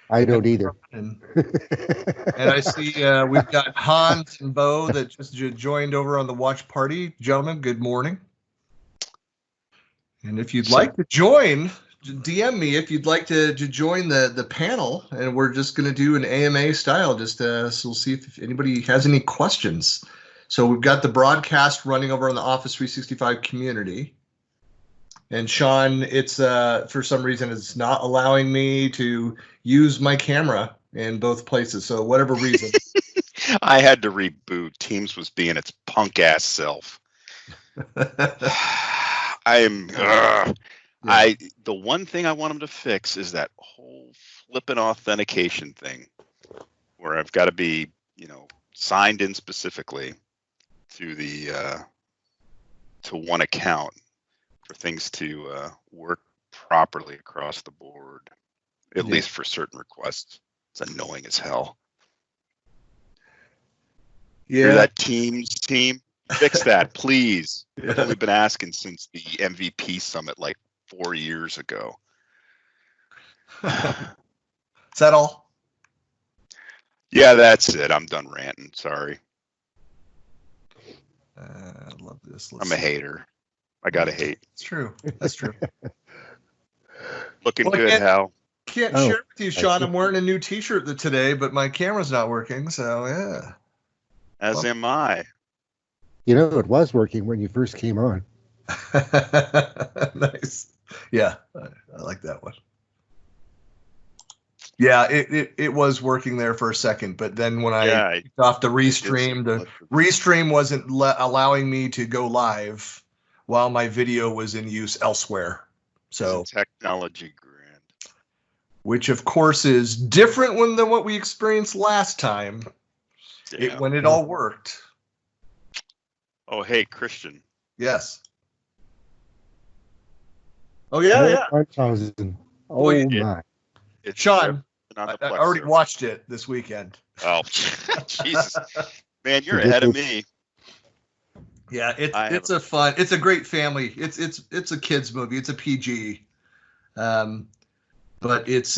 I don't either. And I see we've got Hans and Bo that just joined over on the watch party. Gentlemen, good morning. And if you'd like to join, DM me if you'd like to join the panel, and we're just going to do an AMA style, just so we'll see if anybody has any questions. So we've got the broadcast running over on the Office 365 community. And Sean, it's for some reason it's not allowing me to use my camera in both places. So whatever reason. I had to reboot. Teams was being its punk ass self. The one thing I want them to fix is that whole flipping authentication thing, where I've got to be, signed in specifically to the to one account for things to work properly across the board, at least for certain requests. It's annoying as hell. Yeah, hear that Teams team? Fix that, please. I've only been asking since the MVP summit like 4 years ago. Is that all? Yeah, that's it. I'm done ranting. Sorry. I love this. I'm a hater. I gotta hate. It's true. That's true. Looking good, Hal. Can't share with you, Sean. I'm wearing a new T-shirt today, but my camera's not working. So yeah. As am I. It was working when you first came on. Nice. Yeah, I like that one. Yeah, it was working there for a second, but then when I took off the restream wasn't allowing me to go live while my video was in use elsewhere. So technology grand, which of course is different than what we experienced last time. When it all worked. Oh, hey, Christian. Yes. Oh, yeah. 5,000. Oh, my. Sean, I already watched it this weekend. Oh, Jesus. Man, you're ahead of me. Yeah, it's a great family. It's a kids movie. It's a PG. But it's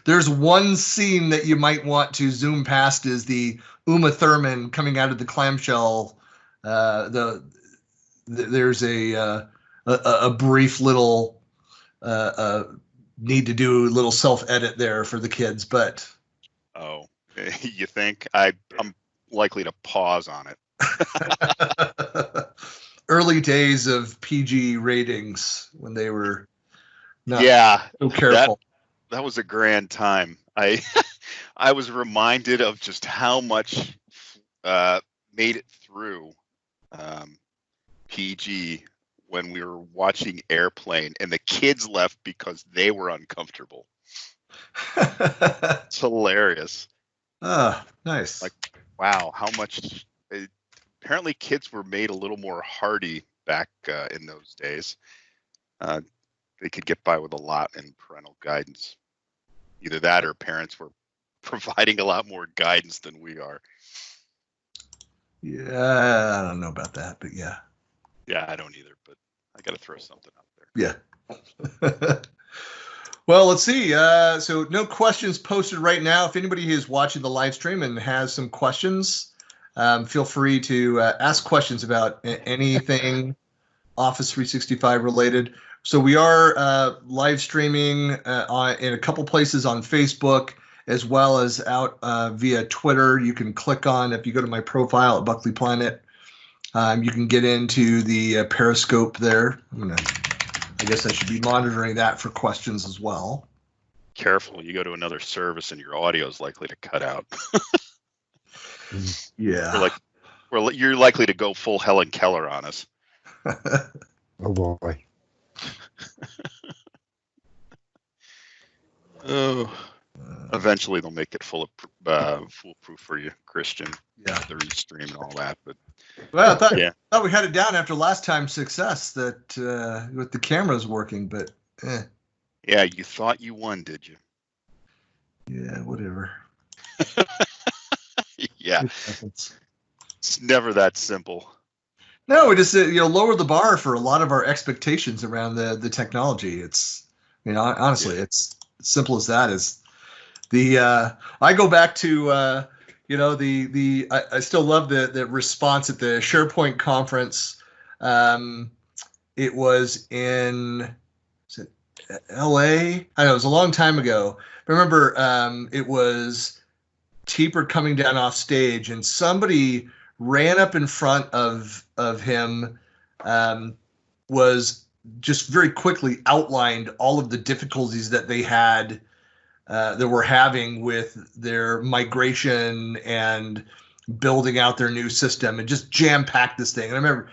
there's one scene that you might want to zoom past is the Uma Thurman coming out of the clamshell. There's a brief little need to do a little self-edit there for the kids, but you think I'm likely to pause on it. Early days of PG ratings when they were not so careful. That was a grand time. I was reminded of just how much made it through PG when we were watching Airplane, and the kids left because they were uncomfortable. It's hilarious. Nice. Like, wow, how much. Apparently, kids were made a little more hardy back in those days. They could get by with a lot in parental guidance. Either that or parents were providing a lot more guidance than we are. Yeah, I don't know about that, but yeah. Yeah, I don't either, but I got to throw something out there. Yeah. Well, let's see. So no questions posted right now. If anybody is watching the live stream and has some questions, feel free to ask questions about anything Office 365 related. So we are live streaming in a couple places on Facebook, as well as out via Twitter. You can click on, if you go to my profile at Buckley Planet, you can get into the Periscope there. I guess I should be monitoring that for questions as well. Careful, you go to another service and your audio is likely to cut out. Yeah. You're likely to go full Helen Keller on us. Oh boy. Eventually they'll make it foolproof for you, Christian. Yeah, the restream and all that. But I thought we had it down after last time's success that with the cameras working, but yeah, you thought you won, did you? Yeah, whatever. Yeah, it's never that simple. No, we just lower the bar for a lot of our expectations around the technology. It's honestly, it's as simple as that. Is the I go back to I still love the response at the SharePoint conference. It was in LA. I know it was a long time ago. Remember, it was Teeper coming down off stage, and somebody ran up in front of him, was just very quickly outlined all of the difficulties that they had, that we're having with their migration and building out their new system, and just jam packed this thing. And I remember,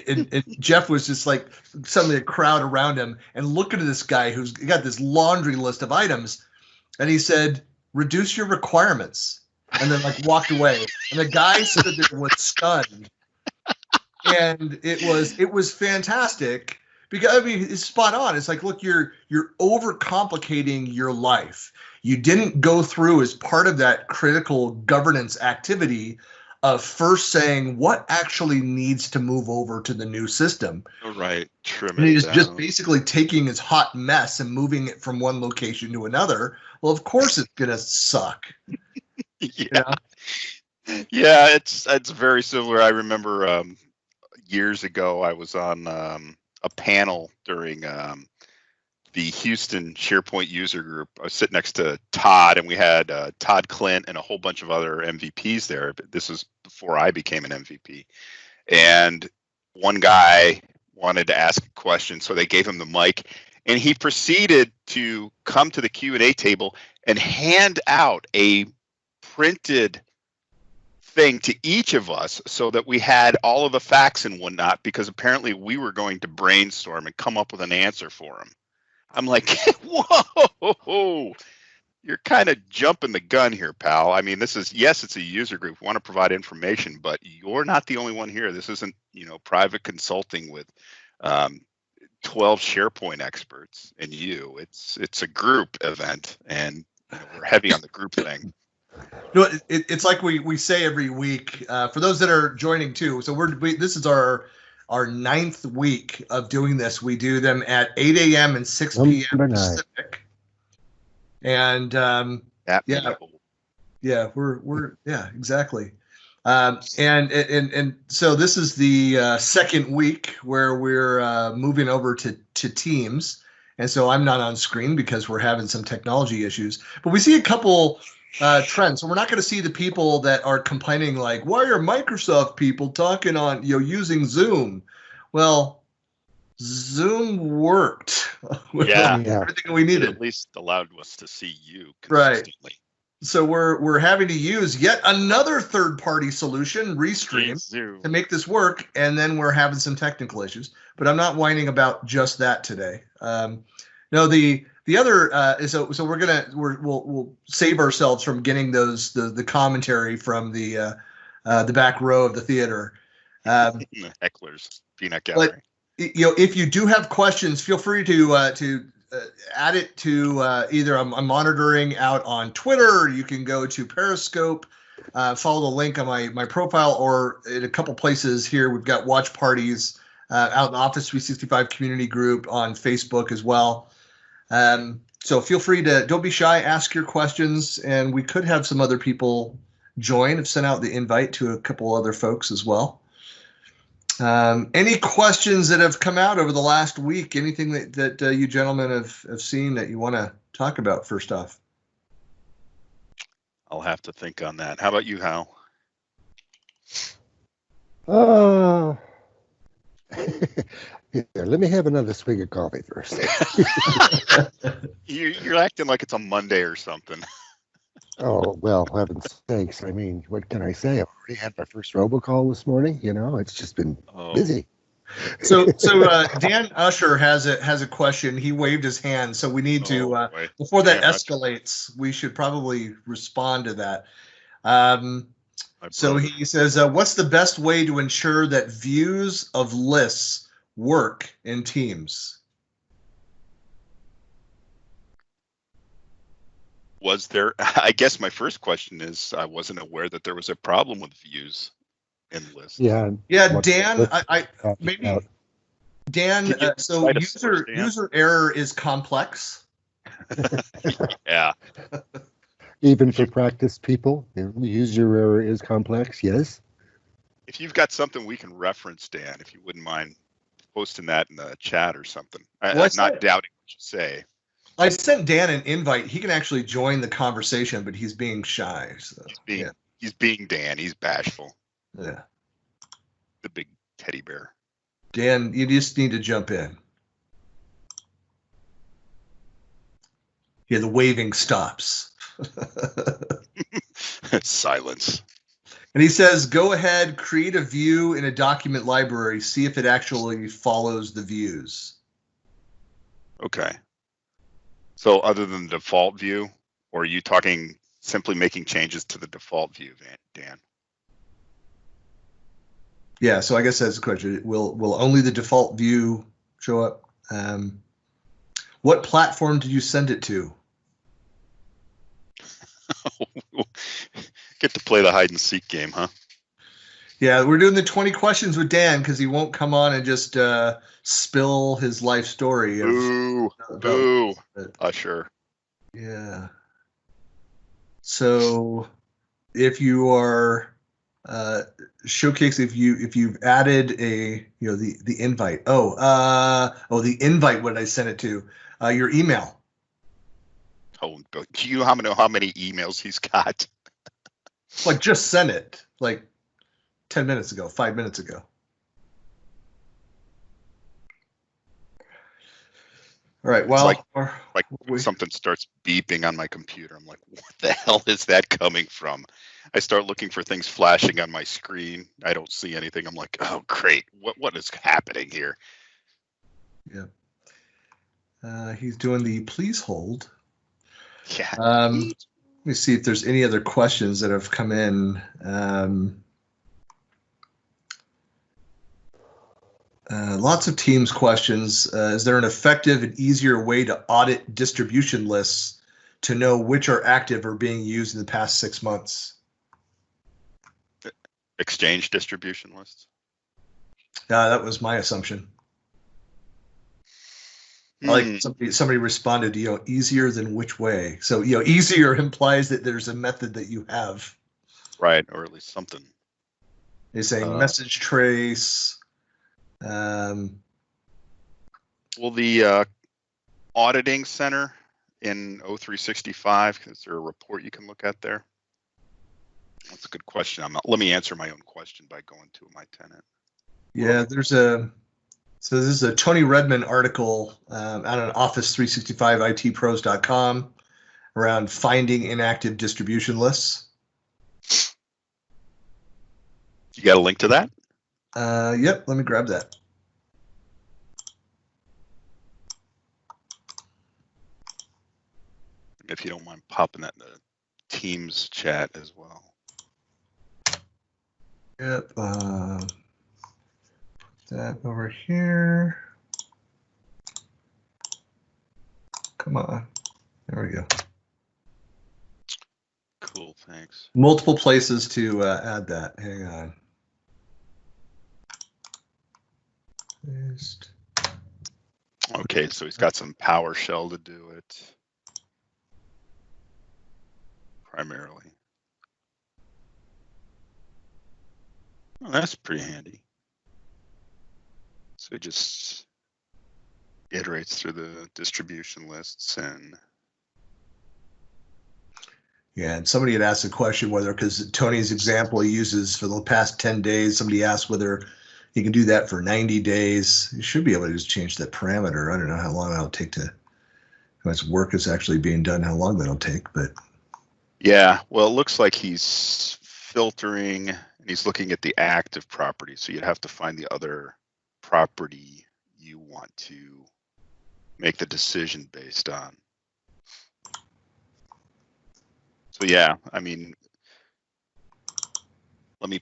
and Jeff was just like, suddenly a crowd around him and looking at this guy who's got this laundry list of items, and he said, "Reduce your requirements," and then like walked away. And the guy stood there was stunned, and it was fantastic. Because I mean, it's spot on. It's like, look, you're overcomplicating your life. You didn't go through as part of that critical governance activity of first saying what actually needs to move over to the new system. Right. Trim And he's it just down. basically taking his hot mess and moving it from one location to another. Well, of course it's gonna suck. Yeah. Yeah, it's very similar. I remember years ago I was on a panel during the Houston SharePoint user group. I was sitting next to Todd, and we had Todd Clint and a whole bunch of other MVPs there. But this was before I became an MVP. And one guy wanted to ask a question, so they gave him the mic, and he proceeded to come to the Q&A table and hand out a printed thing to each of us so that we had all of the facts and whatnot, because apparently we were going to brainstorm and come up with an answer for him. I'm like, whoa, you're kind of jumping the gun here, pal. I mean, yes, it's a user group. We want to provide information, but you're not the only one here. This isn't, private consulting with 12 SharePoint experts and you. It's a group event, and we're heavy on the group thing. It's like we say every week, for those that are joining too. So this is our 9th week of doing this. We do them at 8 a.m. and 6 p.m. Pacific. And we're exactly. And so this is the second week where we're moving over to Teams, and so I'm not on screen because we're having some technology issues. But we see a couple trends. So we're not going to see the people that are complaining like, why are Microsoft people talking on using Zoom? Well, Zoom worked with everything we needed. It at least allowed us to see you Right. consistently. So we're having to use yet another third-party solution, Restream, to make this work, and then we're having some technical issues. But I'm not whining about just that today. No, the other is so we'll save ourselves from getting the commentary from the back row of the theater. Hecklers, peanut gallery. But if you do have questions, feel free to add it to either I'm monitoring out on Twitter, or you can go to Periscope, follow the link on my profile, or in a couple places here. We've got watch parties out in the Office 365 community group on Facebook as well. So feel free don't be shy, ask your questions, and we could have some other people join. I've sent out the invite to a couple other folks as well. Any questions that have come out over the last week? Anything that you gentlemen have seen that you want to talk about first off? I'll have to think on that. How about you, Hal? Here, let me have another swig of coffee first. You're acting like it's a Monday or something. Oh, well, heaven's sakes. I mean, what can I say? I've already had my first robocall this morning. It's just been busy. So Dan Usher has a question. He waved his hand, so we need to before that escalates, we should probably respond to that. So he says, what's the best way to ensure that views of lists work in Teams? I guess my first question is, I wasn't aware that there was a problem with views in list. Yeah. Yeah, Dan, I Talking maybe about. Dan. So cite a source, Dan? user error is complex. Yeah. Even for practice people, the user error is complex. Yes. If you've got something we can reference, Dan, if you wouldn't mind posting that in the chat or something. I'm not doubting what you say. I sent Dan an invite. He can actually join the conversation, but he's being shy. So, He's being Dan. He's bashful. Yeah. The big teddy bear. Dan, you just need to jump in. Yeah, the waving stops. Silence. And he says, go ahead, create a view in a document library, see if it actually follows the views. Okay. So other than the default view, or are you talking simply making changes to the default view, Dan? Yeah, so I guess that's the question. Will only the default view show up? What platform did you send it to? Get to play the hide and seek game, huh? Yeah, we're doing the 20 questions with Dan because he won't come on and just spill his life story. Boo. Usher. Yeah. So if you are showcase, if you've added a the invite. The invite. What did I send it to? Your email. Oh, do you know how many emails he's got? Like just send it like 10 minutes ago, 5 minutes ago. All right. Well, like something starts beeping on my computer. I'm like, what the hell is that coming from? I start looking for things flashing on my screen. I don't see anything. I'm like, oh, great. What is happening here? Yeah. He's doing the please hold. Yeah. Let me see if there's any other questions that have come in. Lots of Teams questions. Is there an effective and easier way to audit distribution lists to know which are active or being used in the past 6 months? Exchange distribution lists? That was my assumption. Like somebody responded, easier than which way? So, easier implies that there's a method that you have. Right, or at least something. They're saying message trace. Well, the auditing center in O365, is there a report you can look at there? That's a good question. Let me answer my own question by going to my tenant. Yeah, so this is a Tony Redman article out on Office365itpros.com around finding inactive distribution lists. You got a link to that? Yep, let me grab that. If you don't mind popping that in the Teams chat as well. Yep. That over here. Come on. There we go. Cool, thanks. Multiple places to add that. Hang on. Paste. Okay, so he's got some PowerShell to do it. Primarily. Oh, that's pretty handy. So it just iterates through the distribution lists and. Yeah, and somebody had asked a question whether, because Tony's example he uses for the past 10 days, somebody asked whether you can do that for 90 days. You should be able to just change that parameter. I don't know how long that'll take how much work is actually being done, how long that'll take, but. Yeah, well, it looks like he's filtering and he's looking at the active property. So you'd have to find the other property you want to make the decision based on. So yeah, I mean, let me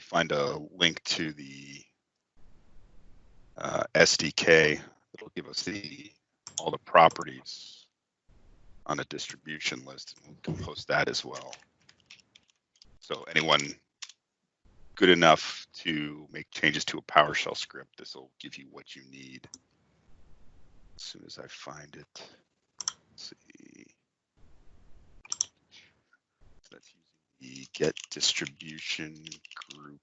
find a link to the SDK that'll give us all the properties on a distribution list, and we can post that as well. So anyone good enough to make changes to a PowerShell script. This will give you what you need. As soon as I find it, let's see. That's using the get distribution group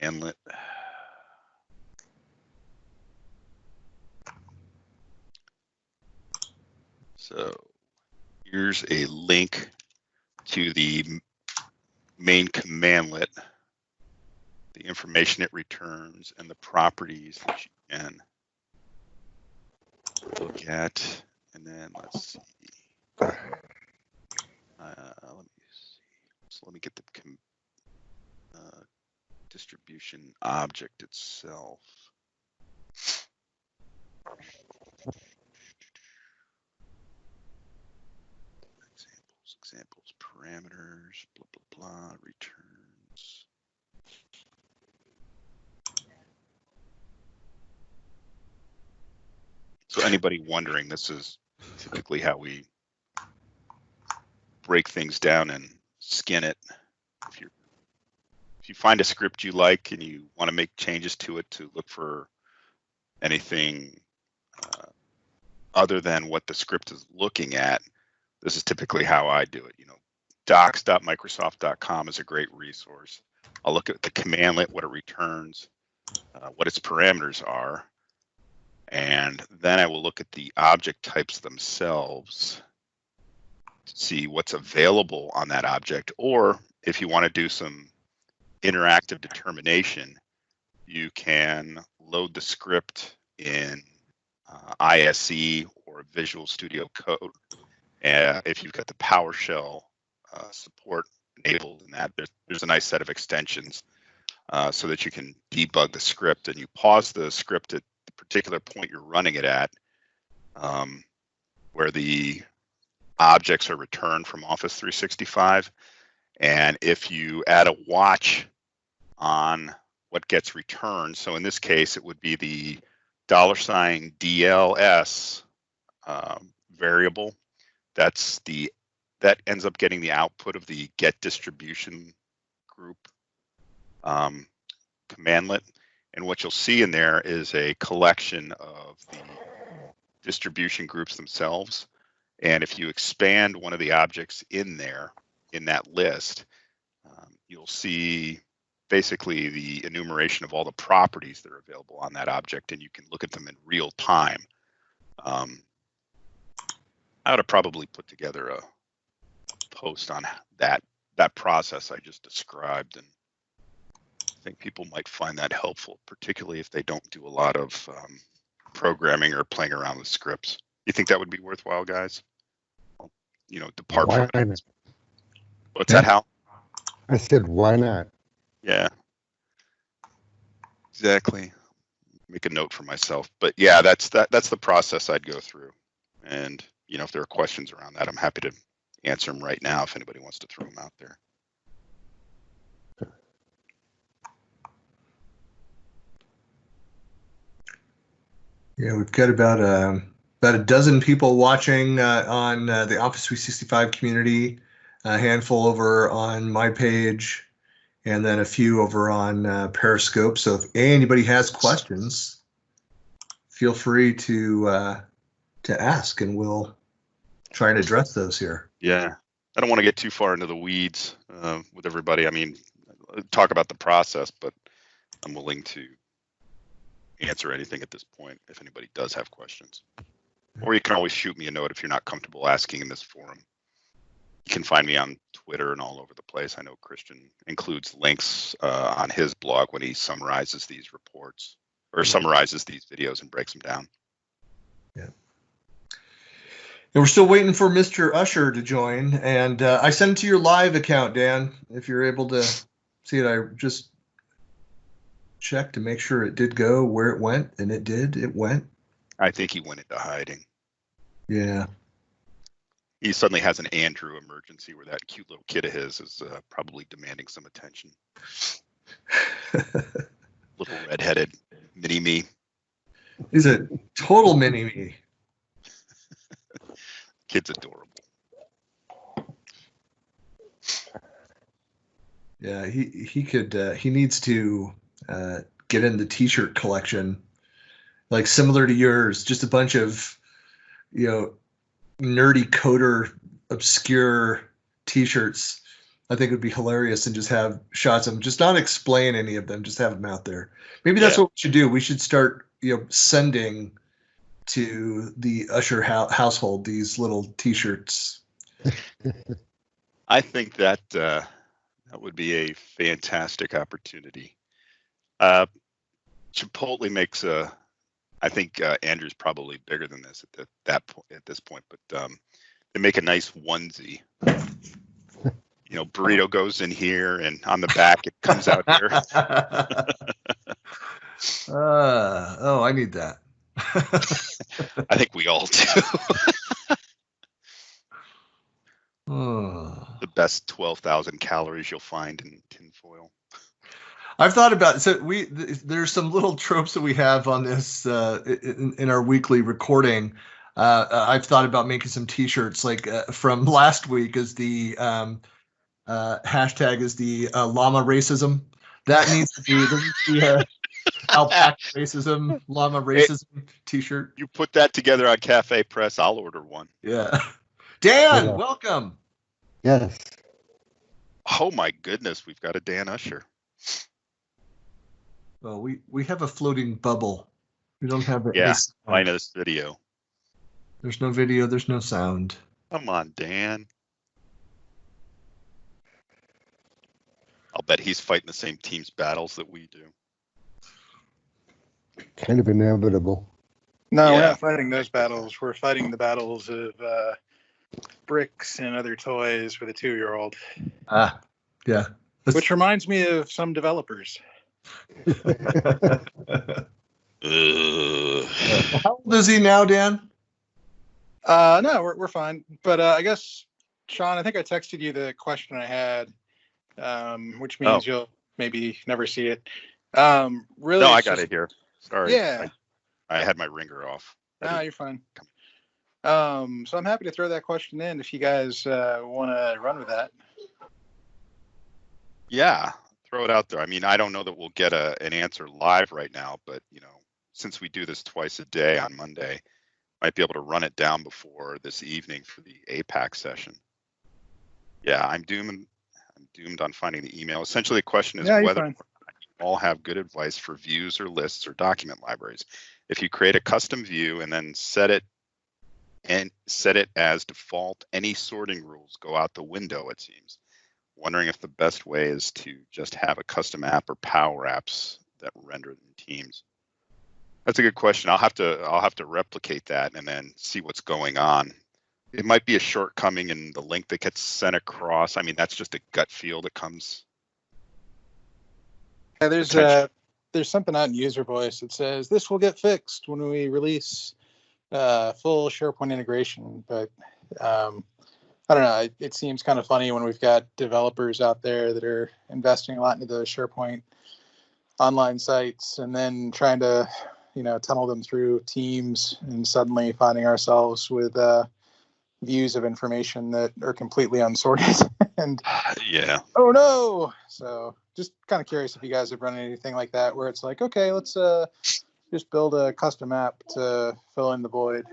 commandlet. So here's a link to the main commandlet, the information it returns, and the properties that you can look at. And then let's see. Let me see. So let me get the distribution object itself. Examples, parameters, blah, blah, blah, returns. So anybody wondering, this is typically how we break things down and skin it. If you find a script you like and you want to make changes to it to look for anything other than what the script is looking at, this is typically how I do it. You know, docs.microsoft.com is a great resource. I'll look at the commandlet, what it returns, what its parameters are, and then I will look at the object types themselves to see what's available on that object. Or if you want to do some interactive determination, you can load the script in ISE or Visual Studio Code. If you've got the PowerShell support enabled in that, there's a nice set of extensions so that you can debug the script, and you pause the script at the particular point you're running it at, where the objects are returned from Office 365. And if you add a watch on what gets returned, so in this case, it would be the $DLS variable. That ends up getting the output of the get distribution group commandlet. And what you'll see in there is a collection of the distribution groups themselves. And if you expand one of the objects in there, in that list, you'll see basically the enumeration of all the properties that are available on that object, and you can look at them in real time. I would have probably put together a post on that process I just described, and I think people might find that helpful, particularly if they don't do a lot of programming or playing around with scripts. You think that would be worthwhile, guys? You know, depart Why from not? What's that, Hal? I said, why not? Yeah, exactly. Make a note for myself, but yeah, that's the process I'd go through. And you know, if there are questions around that, I'm happy to answer them right now if anybody wants to throw them out there. Yeah, we've got about a dozen people watching on the Office 365 community, a handful over on my page, and then a few over on Periscope. So if anybody has questions, feel free to ask, and we'll try and address those here. Yeah, I don't want to get too far into the weeds with everybody. I mean, talk about the process, but I'm willing to answer anything at this point if anybody does have questions. Or you can always shoot me a note if you're not comfortable asking in this forum. You can find me on Twitter and all over the place. I know Christian includes links on his blog when he summarizes these reports or summarizes these videos and breaks them down. Yeah. And we're still waiting for Mr. Usher to join. And I sent it to your live account, Dan, if you're able to see it. I just checked to make sure it did go where it went, and it did. It went. I think he went into hiding. Yeah. He suddenly has an Andrew emergency where that cute little kid of his is probably demanding some attention. Little redheaded mini-me. He's a total mini-me. Kid's adorable. Yeah, he could. He needs to get in the T-shirt collection, like similar to yours. Just a bunch of, nerdy coder, obscure T-shirts. I think it would be hilarious, and just have shots of them. Just not explain any of them. Just have them out there. Maybe that's what we should do. We should start, sending to the Usher household these little T-shirts. I think that that would be a fantastic opportunity. Chipotle makes I think Andrew's probably bigger than this at this point, but they make a nice onesie. Burrito goes in here, and on the back it comes out here. I need that. I think we all do. The best 12,000 calories you'll find in tinfoil. I've thought about it. So there's some little tropes that we have on this in our weekly recording. I've thought about making some T-shirts, like from last week, is the hashtag is the llama racism. That needs to be alpaca racism, llama racism T-shirt. You put that together on Cafe Press, I'll order one. Yeah. Dan, welcome. Yes. Oh my goodness, we've got a Dan Usher. Well, we have a floating bubble. We don't have it. Yeah, I know this video. There's no video. There's no sound. Come on, Dan. I'll bet he's fighting the same team's battles that we do. Kind of inevitable. No, we're not fighting those battles. We're fighting the battles of bricks and other toys for the 2-year-old. Yeah. Which reminds me of some developers. How old is he now, Dan? No, we're fine. But I guess, Sean, I think I texted you the question I had, which means you'll maybe never see it. Really? No, I got it here. Sorry. Yeah. I had my ringer off. No, you're fine. So I'm happy to throw that question in if you guys want to run with that. Yeah, throw it out there. I mean, I don't know that we'll get an answer live right now, but since we do this twice a day on Monday, might be able to run it down before this evening for the APAC session. Yeah, I'm doomed on finding the email. Essentially, the question is whether you all have good advice for views or lists or document libraries. If you create a custom view and then set it as default, any sorting rules go out the window, it seems. Wondering if the best way is to just have a custom app or power apps that render in Teams. That's a good question. I'll have to replicate that and then see what's going on. It might be a shortcoming in the link that gets sent across. I mean, that's just a gut feel that comes. Yeah, there's something out in user voice that says this will get fixed when we release full SharePoint integration, but I don't know. It seems kind of funny when we've got developers out there that are investing a lot into the SharePoint online sites and then trying to, tunnel them through Teams and suddenly finding ourselves with views of information that are completely unsorted. And yeah. Oh no! So just kind of curious if you guys have run anything like that where it's like, okay, let's just build a custom app to fill in the void.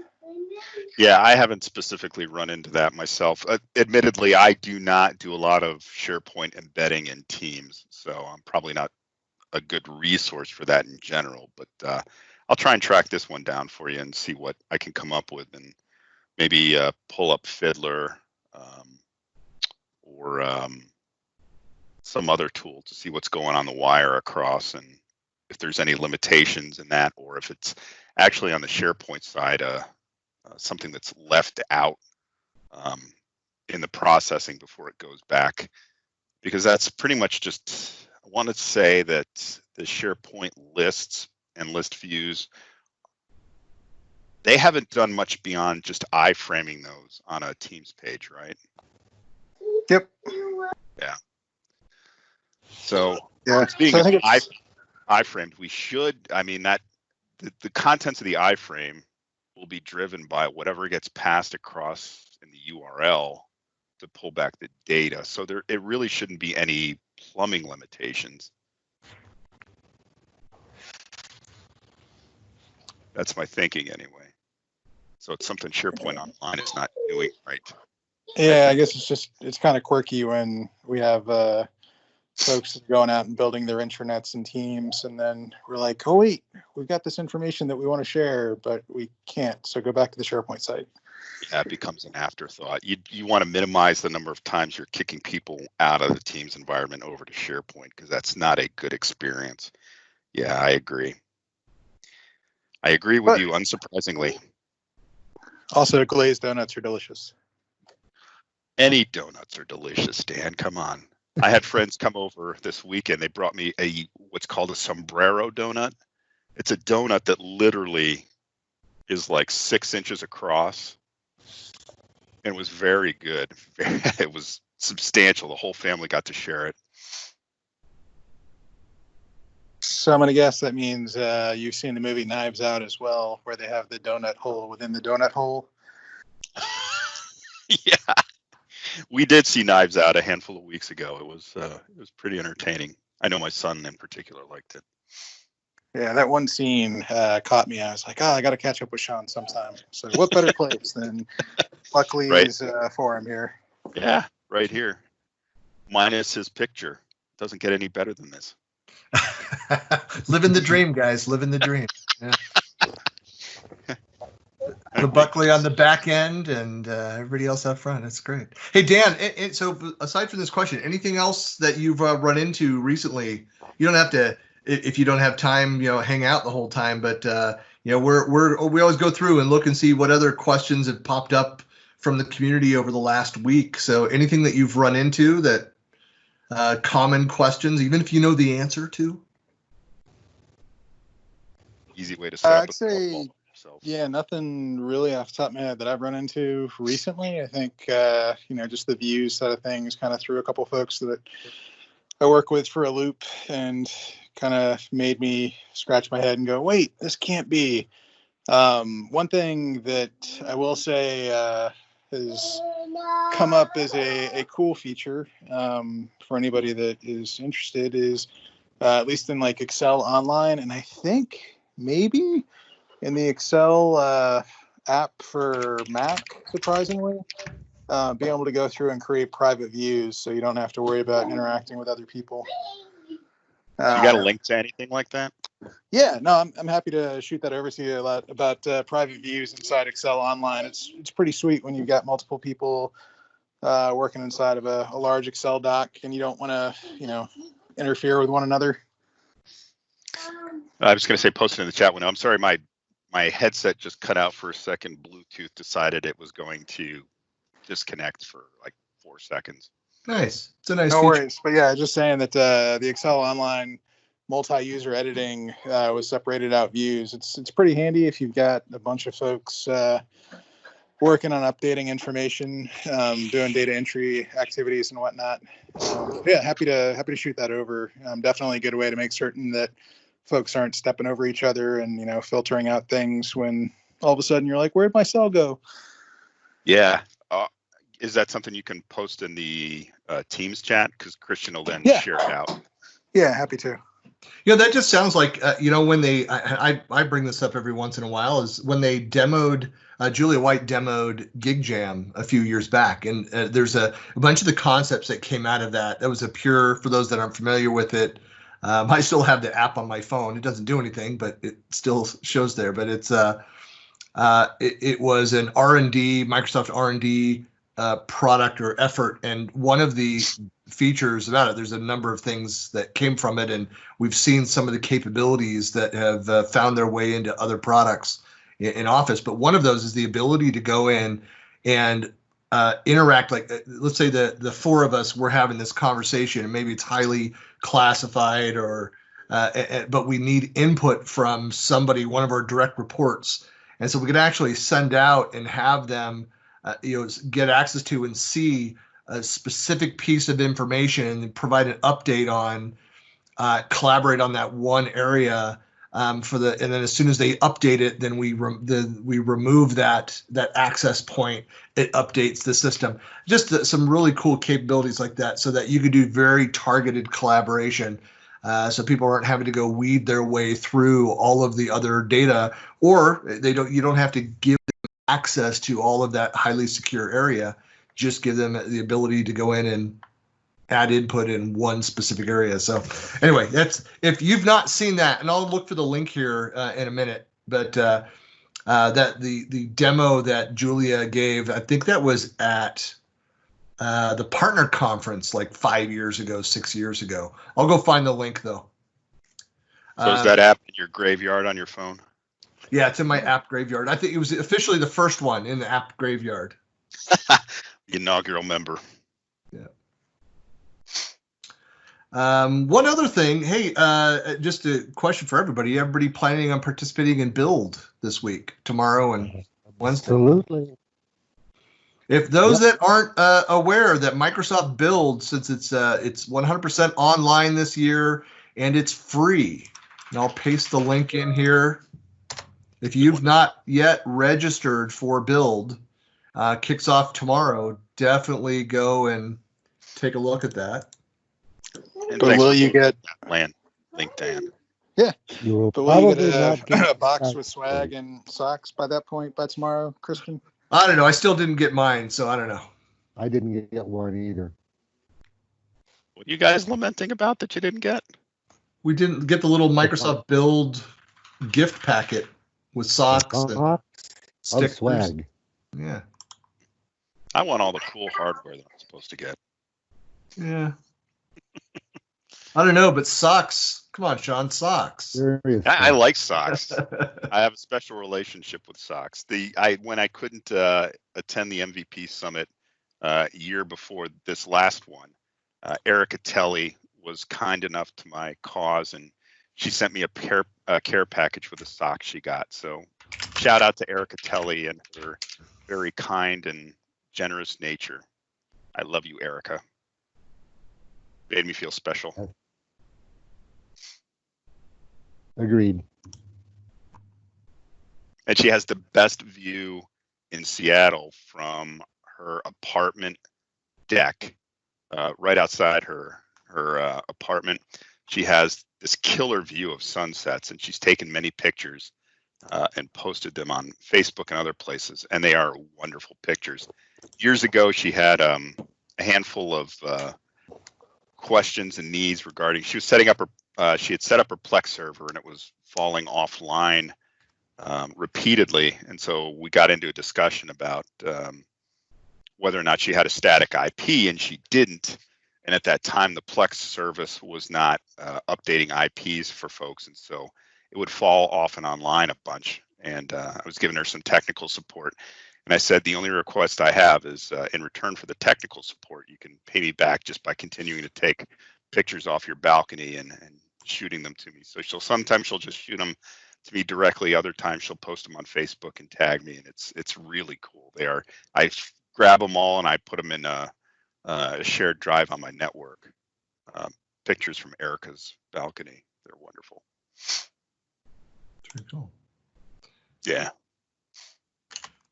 Yeah, I haven't specifically run into that myself. Admittedly, I do not do a lot of SharePoint embedding in Teams, so I'm probably not a good resource for that in general. But I'll try and track this one down for you and see what I can come up with, and maybe pull up Fiddler or some other tool to see what's going on the wire across, and if there's any limitations in that, or if it's actually on the SharePoint side something that's left out in the processing before it goes back, because that's pretty much just, I want to say that the SharePoint lists and list views, they haven't done much beyond just iframing those on a Teams page, right? Yep. Yeah. So yeah, it's being iframed. We should, I mean, that the contents of the iframe will be driven by whatever gets passed across in the URL to pull back the data. So it really shouldn't be any plumbing limitations. That's my thinking anyway. So it's something SharePoint Online is not doing right. Yeah, I guess it's kind of quirky when we have folks going out and building their intranets and teams, and then we're like, oh wait, we've got this information that we want to share, but we can't. So go back to the SharePoint site. Yeah, it becomes an afterthought. You want to minimize the number of times you're kicking people out of the Teams environment over to SharePoint, because that's not a good experience. Yeah, I agree. I agree with you, unsurprisingly. Also, glazed donuts are delicious. Any donuts are delicious, Dan. Come on. I had friends come over this weekend. They brought me what's called a sombrero donut. It's a donut that literally is like 6 inches across, and it was very good. It was substantial. The whole family got to share it. So I'm going to guess that means you've seen the movie Knives Out as well, where they have the donut hole within the donut hole. Yeah, we did see Knives Out a handful of weeks ago. It was pretty entertaining. I know my son in particular liked it. Yeah, that one scene caught me. I was like, I got to catch up with Sean sometime. So what better place than Buckley's forum here? Yeah, right here. Minus his picture. Doesn't get any better than this. Living the dream, guys. Living the dream. Yeah. The Buckley on the back end and everybody else up front. That's great. Hey, Dan, so aside from this question, anything else that you've run into recently? You don't have to, if you don't have time, hang out the whole time, but we always go through and look and see what other questions have popped up from the community over the last week. So anything that you've run into that common questions, even if you know the answer to? Easy way to start. I'd say, yeah, nothing really off the top of my head that I've run into recently. I think, just the views side of things kind of threw a couple folks that I work with for a loop and kind of made me scratch my head and go, wait, this can't be. One thing that I will say has come up as a cool feature for anybody that is interested is at least in like Excel Online, and I think maybe in the Excel app for Mac, surprisingly, be able to go through and create private views so you don't have to worry about interacting with other people. You got a link to anything like that? Yeah, no, I'm happy to shoot that over to you about private views inside Excel Online. It's pretty sweet when you've got multiple people working inside of a large Excel doc and you don't want to, interfere with one another. I was going to say post it in the chat window. I'm sorry, my headset just cut out for a second. Bluetooth decided it was going to disconnect for like 4 seconds. Nice. It's a nice No feature. worries. But yeah, just saying that the Excel Online multi-user editing with separated out views. It's pretty handy if you've got a bunch of folks working on updating information, doing data entry activities and whatnot. Yeah, happy to shoot that over. Definitely a good way to make certain that folks aren't stepping over each other and filtering out things when all of a sudden you're like, where'd my cell go? Yeah. Is that something you can post in the Teams chat? Because Christian will then share it out. Yeah, happy to. That just sounds like, when I bring this up every once in a while, is when they demoed, Julia White demoed GigJam a few years back. And there's a bunch of the concepts that came out of that. That was for those that aren't familiar with it, I still have the app on my phone. It doesn't do anything, but it still shows there. But it's it was an R&D, Microsoft R&D product or effort. And one of the features about it, there's a number of things that came from it, and we've seen some of the capabilities that have found their way into other products in Office. But one of those is the ability to go in and interact. Like, let's say the four of us were having this conversation, and maybe it's highly classified, or but we need input from somebody, one of our direct reports, and so we could actually send out and have them get access to and see a specific piece of information and provide an update on, collaborate on that one area and then as soon as they update it, then we remove that access point. It updates the system. Just some really cool capabilities like that, so that you could do very targeted collaboration. So people aren't having to go weed their way through all of the other data, or you don't have to give them access to all of that highly secure area. Just give them the ability to go in and add input in one specific area. So anyway, that's, if you've not seen that, and I'll look for the link here in a minute, but that the demo that Julia gave, I think that was at the partner conference like 5 years ago, 6 years ago. I'll go find the link though. So is that app in your graveyard on your phone? Yeah, it's in my app graveyard. I think it was officially the first one in the app graveyard. The inaugural member. Yeah. One other thing, hey, just a question for everybody. Everybody planning on participating in Build this week, tomorrow and Wednesday? Absolutely. If those that aren't aware that Microsoft Build, since it's 100% online this year and it's free, and I'll paste the link in here. If you've not yet registered for Build, kicks off tomorrow, definitely go and take a look at that. And But will you get land link, Dan? Yeah. You will But will you probably not get a box with swag and socks by that point, by tomorrow, Christian? I don't know. I still didn't get mine, so I don't know. I didn't get one either. What are you guys lamenting about that you didn't get? We didn't get the little Microsoft Build gift packet with socks and Of stickers. swag. Yeah. I want all the cool hardware that I'm supposed to get. Yeah. I don't know, but socks. Come on, Sean, socks. Serious I stuff. like socks. I have a special relationship with socks. When I couldn't attend the MVP summit a year before this last one, Erica Telly was kind enough to my cause, and she sent me a care package with the socks she got. So shout out to Erica Telly and her very kind and generous nature. I love you, Erica. Made me feel special. Agreed. And she has the best view in Seattle from her apartment deck, right outside her apartment. She has this killer view of sunsets, and she's taken many pictures and posted them on Facebook and other places, and they are wonderful pictures. Years ago, she had a handful of questions and needs regarding. She was setting up her. She had set up her Plex server, and it was falling offline repeatedly, and so we got into a discussion about whether or not she had a static IP, and she didn't. And at that time, the Plex service was not updating IPs for folks, and so it would fall off and online a bunch. And I was giving her some technical support, and I said, the only request I have is in return for the technical support, you can pay me back just by continuing to take pictures off your balcony and shooting them to me. So sometimes she'll just shoot them to me directly. Other times she'll post them on Facebook and tag me, and it's really cool. I grab them all and I put them in a shared drive on my network. Pictures from Erica's balcony. They're wonderful. Pretty cool. Yeah.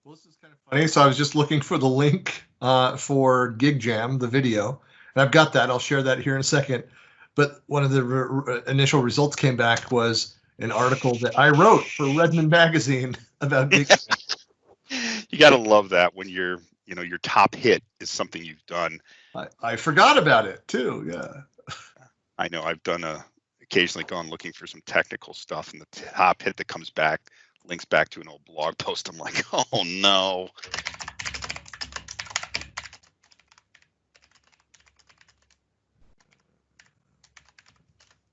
Well, this is kind of funny. So I was just looking for the link for GigJam, the video, and I've got that. I'll share that here in a second. But one of the initial results came back was an article that I wrote for Redmond Magazine about GigJam. You got to love that when your top hit is something you've done. I forgot about it too. Yeah. I know I've done occasionally gone looking for some technical stuff, and the top hit that comes back links back to an old blog post. I'm like, oh no.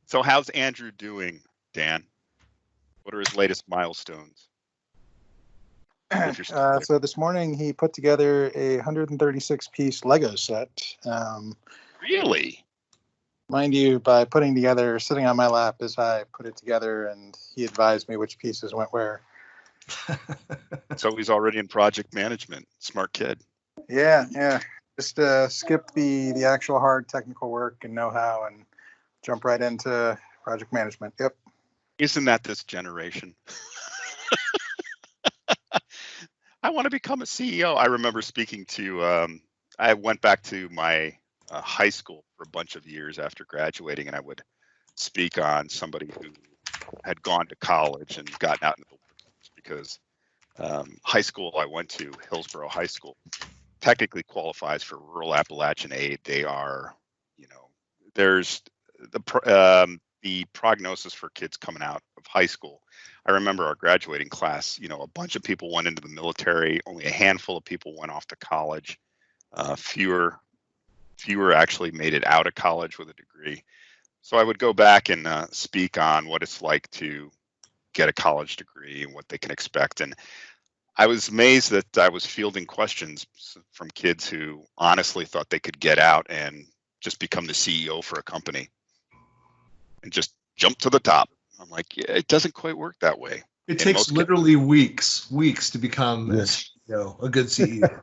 So how's Andrew doing, Dan? What are his latest milestones? So this morning he put together a 136-piece Lego set. Really? Mind you, by putting together, sitting on my lap as I put it together, and he advised me which pieces went where. So he's already in project management. Smart kid. Yeah. Just skip the actual hard technical work and know-how and jump right into project management. Yep. Isn't that this generation? I want to become a CEO. I remember speaking to, I went back to my high school for a bunch of years after graduating, and I would speak on somebody who had gone to college and gotten out into the workforce because high school I went to, Hillsborough High School, technically qualifies for rural Appalachian aid. They are, there's the prognosis for kids coming out of high school. I remember our graduating class, a bunch of people went into the military, only a handful of people went off to college. Fewer actually made it out of college with a degree. So I would go back and speak on what it's like to get a college degree and what they can expect. And I was amazed that I was fielding questions from kids who honestly thought they could get out and just become the CEO for a company and just jump to the top. I'm like, yeah, it doesn't quite work that way. It takes literally weeks to become a good CEO.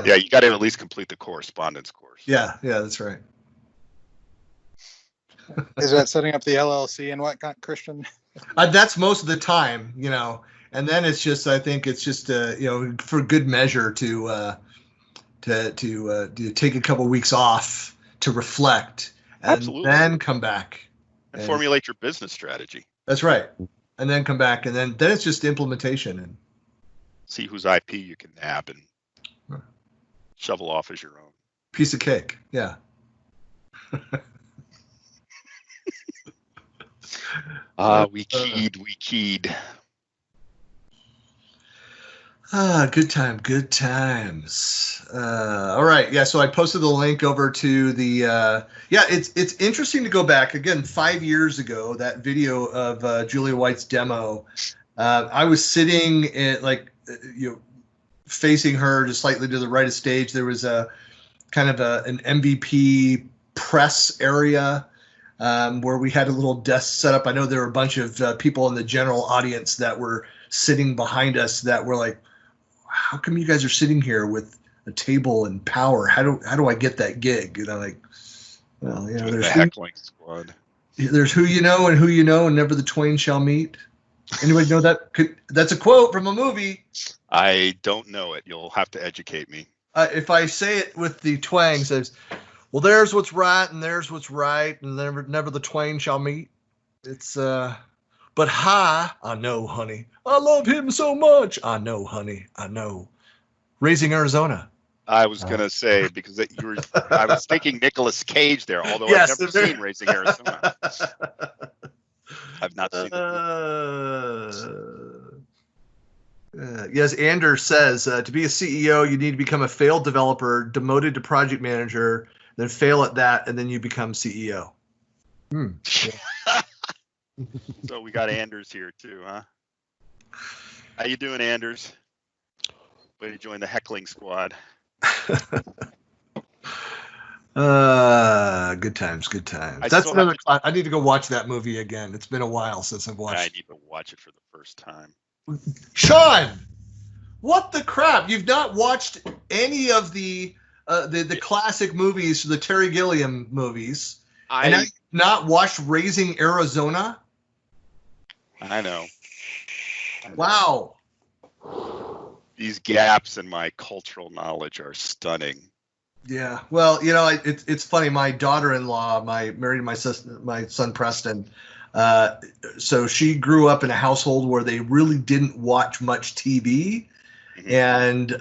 Yeah, you got to at least complete the correspondence course. Yeah, that's right. Is that setting up the LLC and whatnot, Christian? That's most of the time, and then it's just, I think it's just, for good measure to take a couple of weeks off to reflect and Absolutely. Then come back and formulate your business strategy. That's right. And then come back, and then it's just implementation and see whose IP you can nab and shovel off as your own. Piece of cake. Yeah. We keyed. Good times. All right. Yeah. So I posted the link over to the, it's interesting to go back again, 5 years ago, that video of Julia White's demo. I was sitting at facing her just slightly to the right of stage. There was a kind of an MVP press area where we had a little desk set up. I know there were a bunch of people in the general audience that were sitting behind us that were like, how come you guys are sitting here with a table and power? How do I get that gig? There's the heckling squad. There's who you know and never the twain shall meet. Anybody know that? That's a quote from a movie. I don't know it. You'll have to educate me. If I say it with the twang, says, well, there's what's right and there's what's right, and never the twain shall meet. It's but hi, I know, honey. I love him so much. I know, honey. I know. Raising Arizona. I was gonna say because I was thinking Nicolas Cage there, although yes, I've never seen Raising Arizona. I've not seen it. Yes, Anders says to be a CEO, you need to become a failed developer, demoted to project manager, then fail at that, and then you become CEO. Yeah. So we got Anders here too, huh? How you doing, Anders? Way to join the heckling squad. Good times. That's another. I need to go watch that movie again. It's been a while since I've watched. I need to watch it for the first time. Sean, what the crap? You've not watched any of the classic movies, the Terry Gilliam movies, and I've not watched Raising Arizona. I know. Wow. These gaps in my cultural knowledge are stunning. Yeah. Well, it's funny. My daughter-in-law, married my son Preston. So she grew up in a household where they really didn't watch much TV, and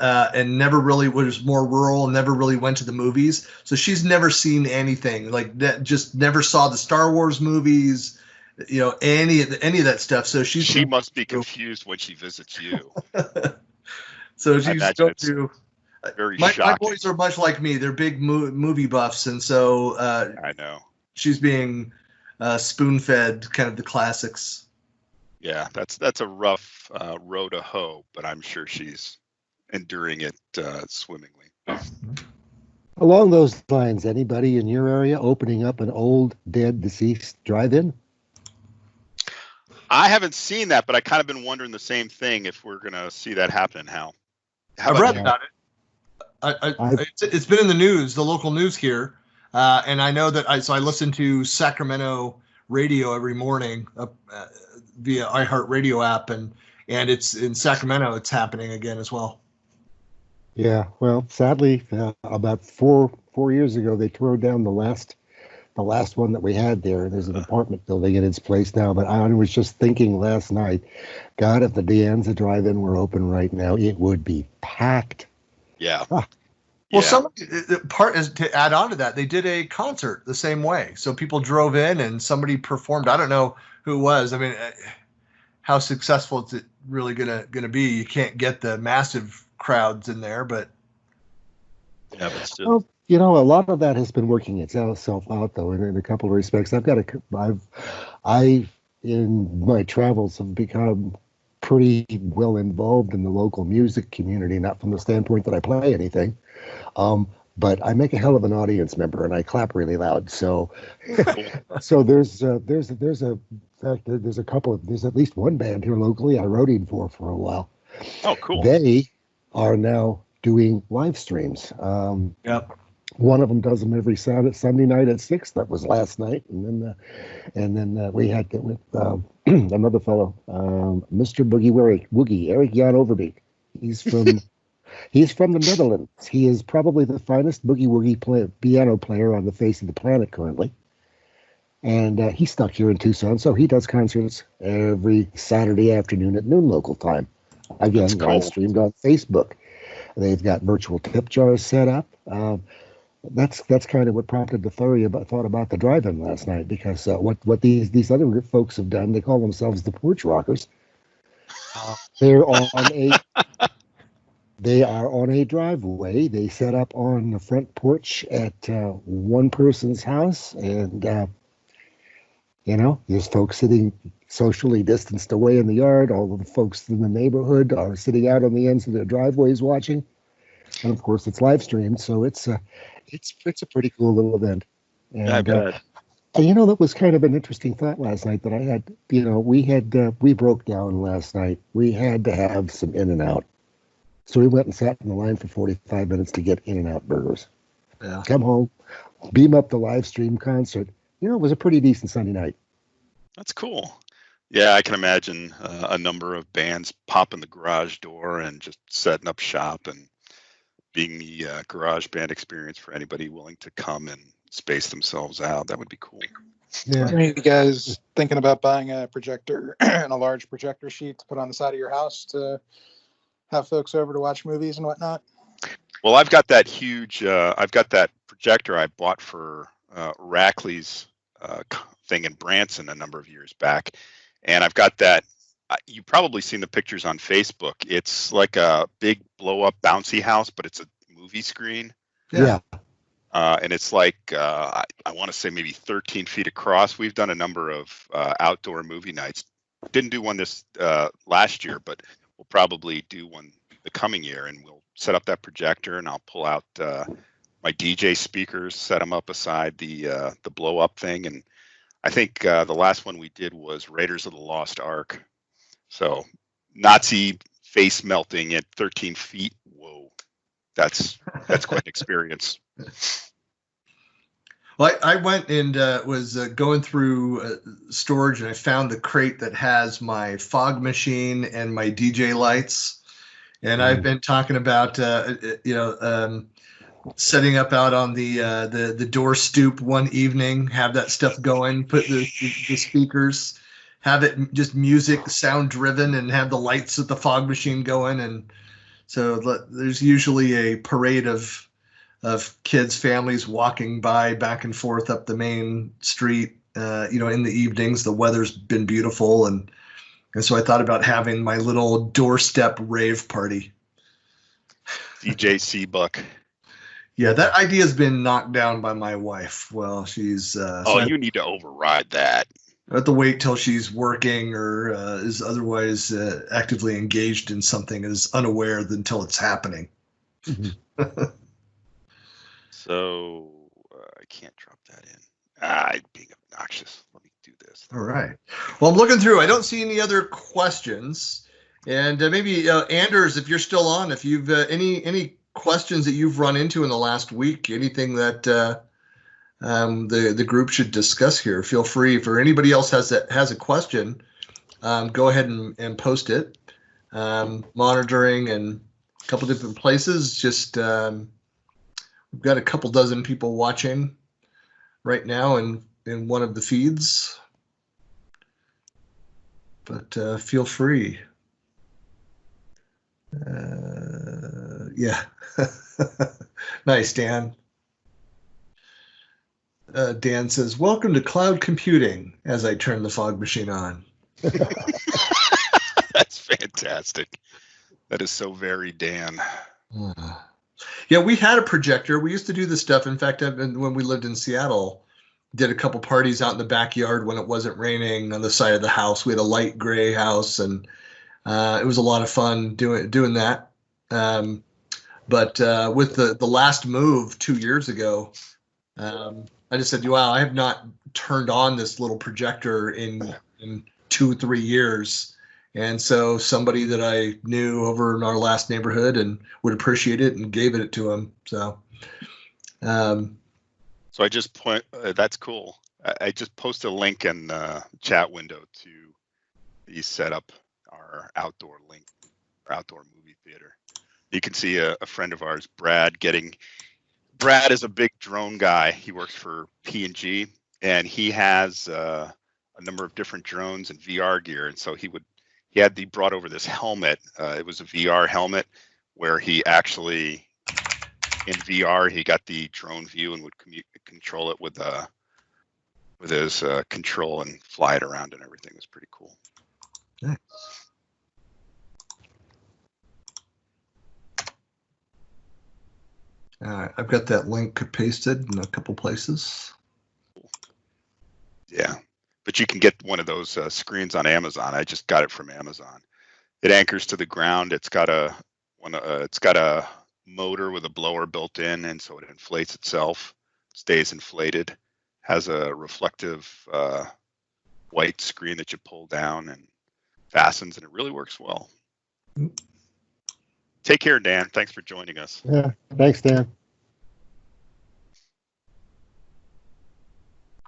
never really was more rural, never really went to the movies. So she's never seen anything like that. Just never saw the Star Wars movies, any of that stuff. So she must be confused when she visits you. So she's going to. Very my shocking. boys are much like me. They're big movie buffs, and so I know she's being spoon-fed kind of the classics. Yeah, that's a rough row to hoe, but I'm sure she's enduring it swimmingly. Along those lines, anybody in your area opening up an old, dead, deceased drive-in? I haven't seen that, but I kind of been wondering the same thing if we're going to see that happen, Hal. I've read about it. It's been in the news, the local news here, and I know that I listen to Sacramento radio every morning. via iHeartRadio app, and it's in Sacramento. It's happening again as well. Yeah, well, sadly, about four years ago, they tore down the last one that we had there. There's an apartment building in its place now. But I was just thinking last night, God, if the De Anza Drive-In were open right now, it would be packed. Yeah. Well, the part is to add on to that. They did a concert the same way. So people drove in and somebody performed. I don't know who it was. I mean, how successful is it really gonna be? You can't get the massive crowds in there, but yeah, but still. Well, you know, a lot of that has been working itself out, though, in a couple of respects. I in my travels have become pretty well involved in the local music community, not from the standpoint that I play anything, but I make a hell of an audience member and I clap really loud. So, so there's at least one band here locally I roadied for a while. Oh, cool. They are now doing live streams. Yep. One of them does them every Sunday night at 6. That was last night, and then we had with another fellow, Mr. Woogie, Eric Jan Overbeek. He's from the Netherlands. He is probably the finest boogie woogie piano player on the face of the planet currently, and he's stuck here in Tucson, so he does concerts every Saturday afternoon at noon local time. Again, live streamed on Facebook. They've got virtual tip jars set up. That's kind of what prompted the thought about the drive-in last night, because what these other folks have done, they call themselves the Porch Rockers. They are on a driveway. They set up on the front porch at one person's house, and there's folks sitting socially distanced away in the yard. All of the folks in the neighborhood are sitting out on the ends of their driveways watching, and of course it's live streamed, so it's a pretty cool little event. And I bet. and that was kind of an interesting thought last night that I had. We broke down last night. We had to have some In-N-Out, so we went and sat in the line for 45 minutes to get In-N-Out burgers. Yeah. Come home, beam up the live stream concert. It was a pretty decent Sunday night. That's cool. Yeah, I can imagine a number of bands popping the garage door and just setting up shop and being the garage band experience for anybody willing to come and space themselves out. That would be cool. Yeah. Are you guys thinking about buying a projector and a large projector sheet to put on the side of your house to have folks over to watch movies and whatnot? Well, I've got that projector I bought for Rackley's thing in Branson a number of years back. And I've got that. You've probably seen the pictures on Facebook. It's like a big blow-up bouncy house, but it's a movie screen. Yeah. And it's like, I want to say maybe 13 feet across. We've done a number of outdoor movie nights. Didn't do one this last year, but we'll probably do one the coming year. And we'll set up that projector, and I'll pull out my DJ speakers, set them up beside the blow-up thing. And I think the last one we did was Raiders of the Lost Ark. So Nazi face melting at 13 feet. Whoa, that's quite an experience. Well, I went and was going through storage, and I found the crate that has my fog machine and my DJ lights. And I've been talking about setting up out on the door stoop one evening, have that stuff going, put the speakers, have it just music sound driven, and have the lights at the fog machine going. And so there's usually a parade of kids, families walking by back and forth up the main street, in the evenings. The weather's been beautiful. And so I thought about having my little doorstep rave party. DJ C-Buck. Yeah, that idea has been knocked down by my wife. Well, she's. You need to override that. I have to wait till she's working or is otherwise actively engaged in something and is unaware until it's happening. So I can't drop that in. Being obnoxious. Let me do this. All right. Well, I'm looking through. I don't see any other questions. And maybe Anders, if you're still on, if you've any questions that you've run into in the last week, anything that the group should discuss here, feel free. For anybody else has a question, go ahead and post it. Monitoring in a couple different places. Just we've got a couple dozen people watching right now in one of the feeds. But feel free. Yeah. Nice, Dan. Dan says, welcome to cloud computing, as I turn the fog machine on. That's fantastic. That is so very Dan. Yeah, we had a projector. We used to do this stuff. In fact, when we lived in Seattle, did a couple parties out in the backyard when it wasn't raining on the side of the house. We had a light gray house, and it was a lot of fun doing that. But with the last move 2 years ago, I just said, wow, I have not turned on this little projector in 2-3 years. And so somebody that I knew over in our last neighborhood and would appreciate it and gave it to him. So, so I just that's cool. I just posted a link in the chat window to the setup, our outdoor link, our outdoor movie theater. You can see a friend of ours, Brad is a big drone guy. He works for P&G, and he has a number of different drones and VR gear. And so he brought over this helmet. It was a VR helmet where he actually, in VR, he got the drone view and would control it with his control and fly it around and everything. It was pretty cool. Nice. I've got that link pasted in a couple places. Yeah, but you can get one of those screens on Amazon. I just got it from Amazon. It anchors to the ground. It's got a motor with a blower built in, and so it inflates itself, stays inflated, has a reflective white screen that you pull down and fastens, and it really works well. Take care, Dan. Thanks for joining us. Yeah, thanks, Dan.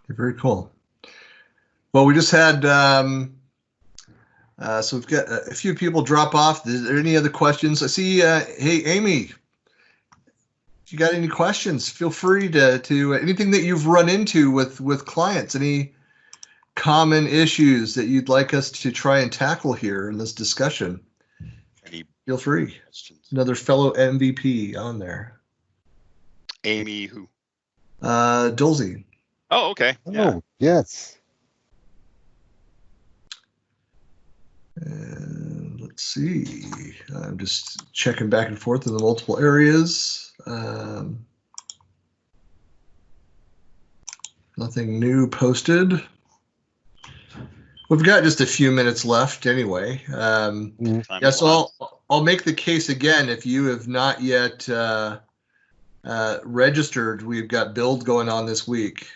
Very cool. Well, we just had, so we've got a few people drop off. Is there any other questions? I see, hey, Amy, if you got any questions, feel free to anything that you've run into with clients, any common issues that you'd like us to try and tackle here in this discussion. Feel free. Questions? Another fellow MVP on there. Amy who? Dolzy. Oh, okay. Yeah. Oh, yes. And let's see. I'm just checking back and forth in the multiple areas. Nothing new posted. We've got just a few minutes left anyway. Yeah, so I'll make the case again. If you have not yet registered, we've got build going on this week.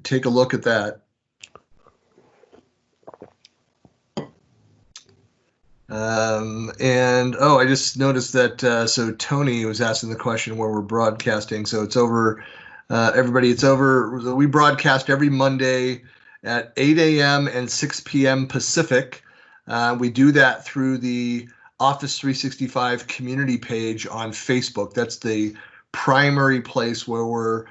Take a look at that. I just noticed that, so Tony was asking the question where we're broadcasting. So it's over, everybody, it's over. We broadcast every Monday at 8 a.m. and 6 p.m. Pacific. We do that through the Office 365 community page on Facebook. That's the primary place where we're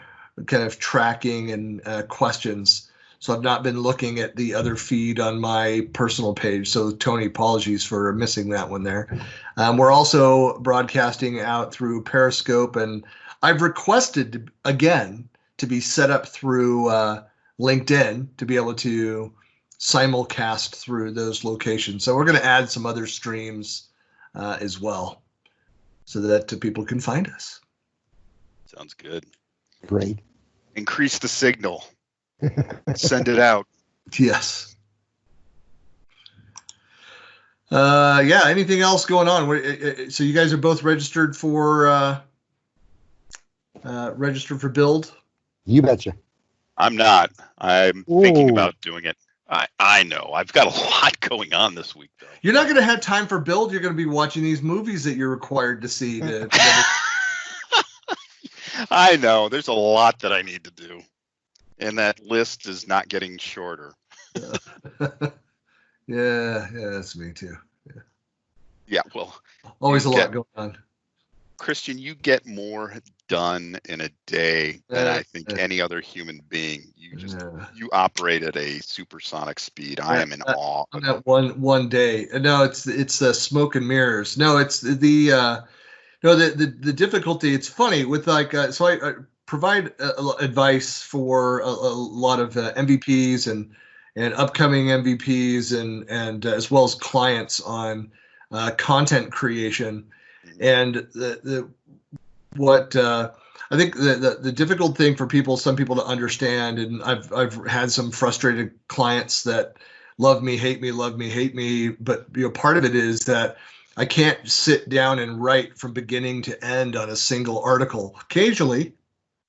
kind of tracking and questions. So I've not been looking at the other feed on my personal page. So Tony, apologies for missing that one there. We're also broadcasting out through Periscope, and I've requested again to be set up through LinkedIn to be able to simulcast through those locations. So we're going to add some other streams as well so that people can find us. Sounds good. Great. Increase the signal. Send it out. Yes. Yeah, anything else going on? So you guys are both registered for build? You betcha. I'm not. I'm thinking about doing it. I know. I've got a lot going on this week, though. You're not going to have time for build. You're going to be watching these movies that you're required to see. I know. There's a lot that I need to do. And that list is not getting shorter. Yeah, that's me too. Yeah, well, Always a lot going on. Christian, you get more done in a day than I think any other human being. You operate at a supersonic speed. I am in awe on of that one day. No, it's smoke and mirrors. No, it's the difficulty. It's funny with like so I provide advice for a lot of MVPs and upcoming MVPs and as well as clients on content creation. And what I think the difficult thing for some people to understand, and I've had some frustrated clients that love me, hate me, love me, hate me, but part of it is that I can't sit down and write from beginning to end on a single article. Occasionally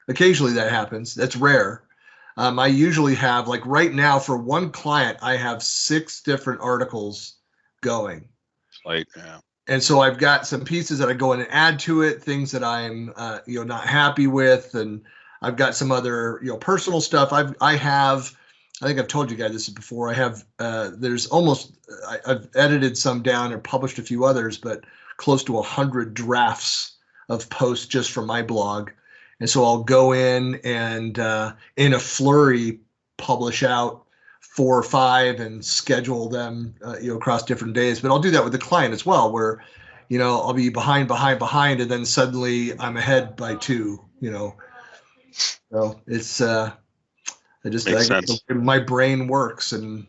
that happens. That's rare. I usually have, like right now for one client, I have 6 different articles going. Right. Yeah. And so I've got some pieces that I go in and add to it, things that I'm, not happy with. And I've got some other, personal stuff. I think I've told you guys this before. I have, I've edited some down and published a few others, but close to 100 drafts of posts just from my blog. And so I'll go in and in a flurry, publish out 4 or 5 and schedule them, across different days. But I'll do that with the client as well, where, I'll be behind, and then suddenly I'm ahead by 2. So it's my brain works. And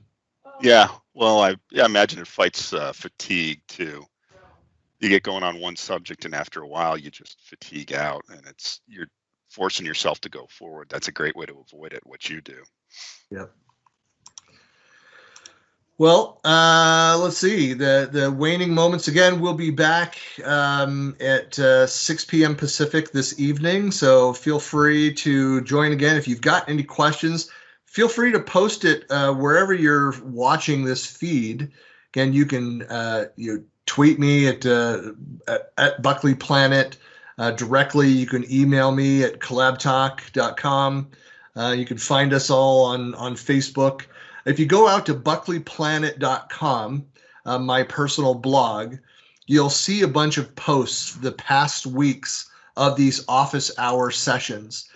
yeah, well, I imagine it fights fatigue too. You get going on one subject, and after a while, you just fatigue out, and you're forcing yourself to go forward. That's a great way to avoid it. What you do. Yep. Well, let's see. The waning moments again. We'll be back at 6 p.m. Pacific this evening. So feel free to join again. If you've got any questions, feel free to post it wherever you're watching this feed. Again, you can tweet me at Buckley Planet directly. You can email me at collabtalk.com. You can find us all on Facebook. If you go out to buckleyplanet.com, my personal blog, you'll see a bunch of posts the past weeks of these office hour sessions.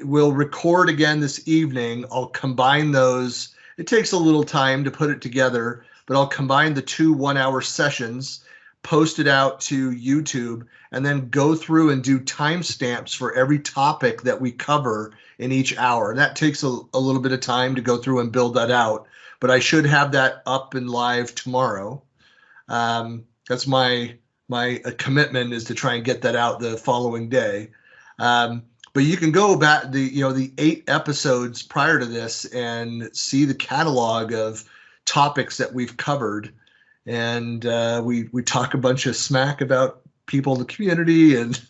We'll record again this evening. I'll combine those. It takes a little time to put it together, but I'll combine the 2 one-hour sessions, post it out to YouTube, and then go through and do timestamps for every topic that we cover in each hour. And that takes a little bit of time to go through and build that out, but I should have that up and live tomorrow. That's my commitment, is to try and get that out the following day. But you can go back the 8 episodes prior to this and see the catalog of topics that we've covered. And we talk a bunch of smack about people in the community and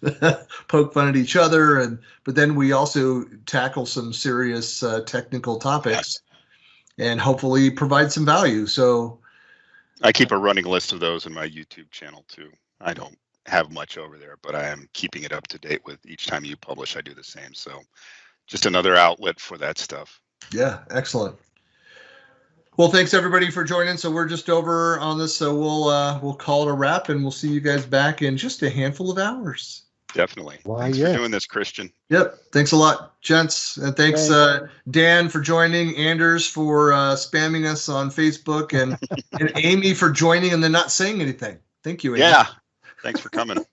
poke fun at each other, but then we also tackle some serious technical topics and hopefully provide some value. So I keep a running list of those in my YouTube channel too. I don't have much over there, but I am keeping it up to date with each time you publish. I do the same. So just another outlet for that stuff. Yeah, excellent. Well, thanks everybody for joining. So we're just over on this, so we'll call it a wrap, and we'll see you guys back in just a handful of hours. Definitely. Thanks for doing this, Christian. Yep. Thanks a lot, gents. And thanks, Dan, for joining, Anders for spamming us on Facebook, and Amy for joining and then not saying anything. Thank you, Amy. Yeah. Thanks for coming.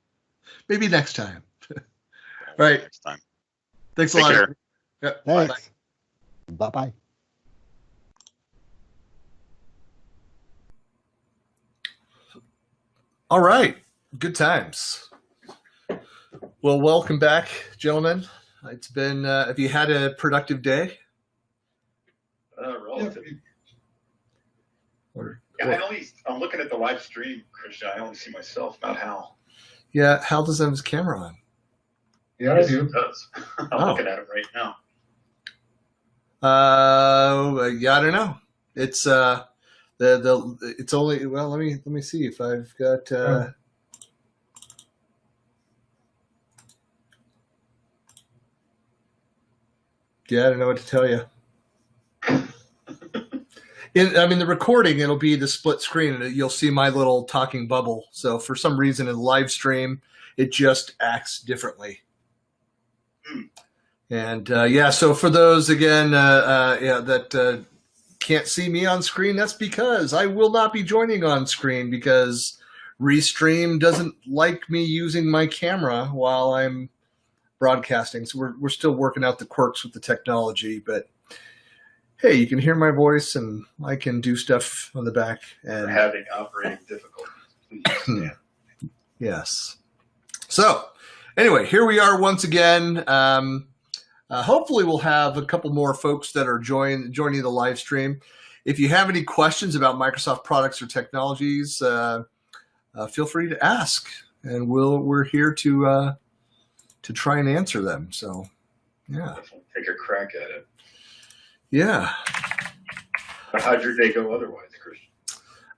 Maybe next time. All right. Next time. Thanks a lot. Care. Yep. Thanks. Bye-bye. All right. Good times. Well, welcome back, gentlemen. It's been, have you had a productive day? Relatively. I'm looking at the live stream, Christian. I only see myself, not Hal. Yeah, Hal doesn't have his camera on. Yeah, I do. He does. I'm looking at him right now. Yeah, I don't know. It's it's only, well, let me see if I've got yeah, I don't know what to tell you. The recording, it'll be the split screen, and you'll see my little talking bubble. So for some reason in the live stream, it just acts differently. And so for those again that can't see me on screen, that's because I will not be joining on screen because Restream doesn't like me using my camera while I'm broadcasting. So we're still working out the quirks with the technology, but hey, you can hear my voice and I can do stuff on the back. And We're having operating difficulties. Yes. So anyway, here we are once again. Hopefully we'll have a couple more folks that are joining the live stream. If you have any questions about Microsoft products or technologies, feel free to ask, and we're here to try and answer them. So, yeah. Take a crack at it. Yeah. How'd your day go otherwise, Christian?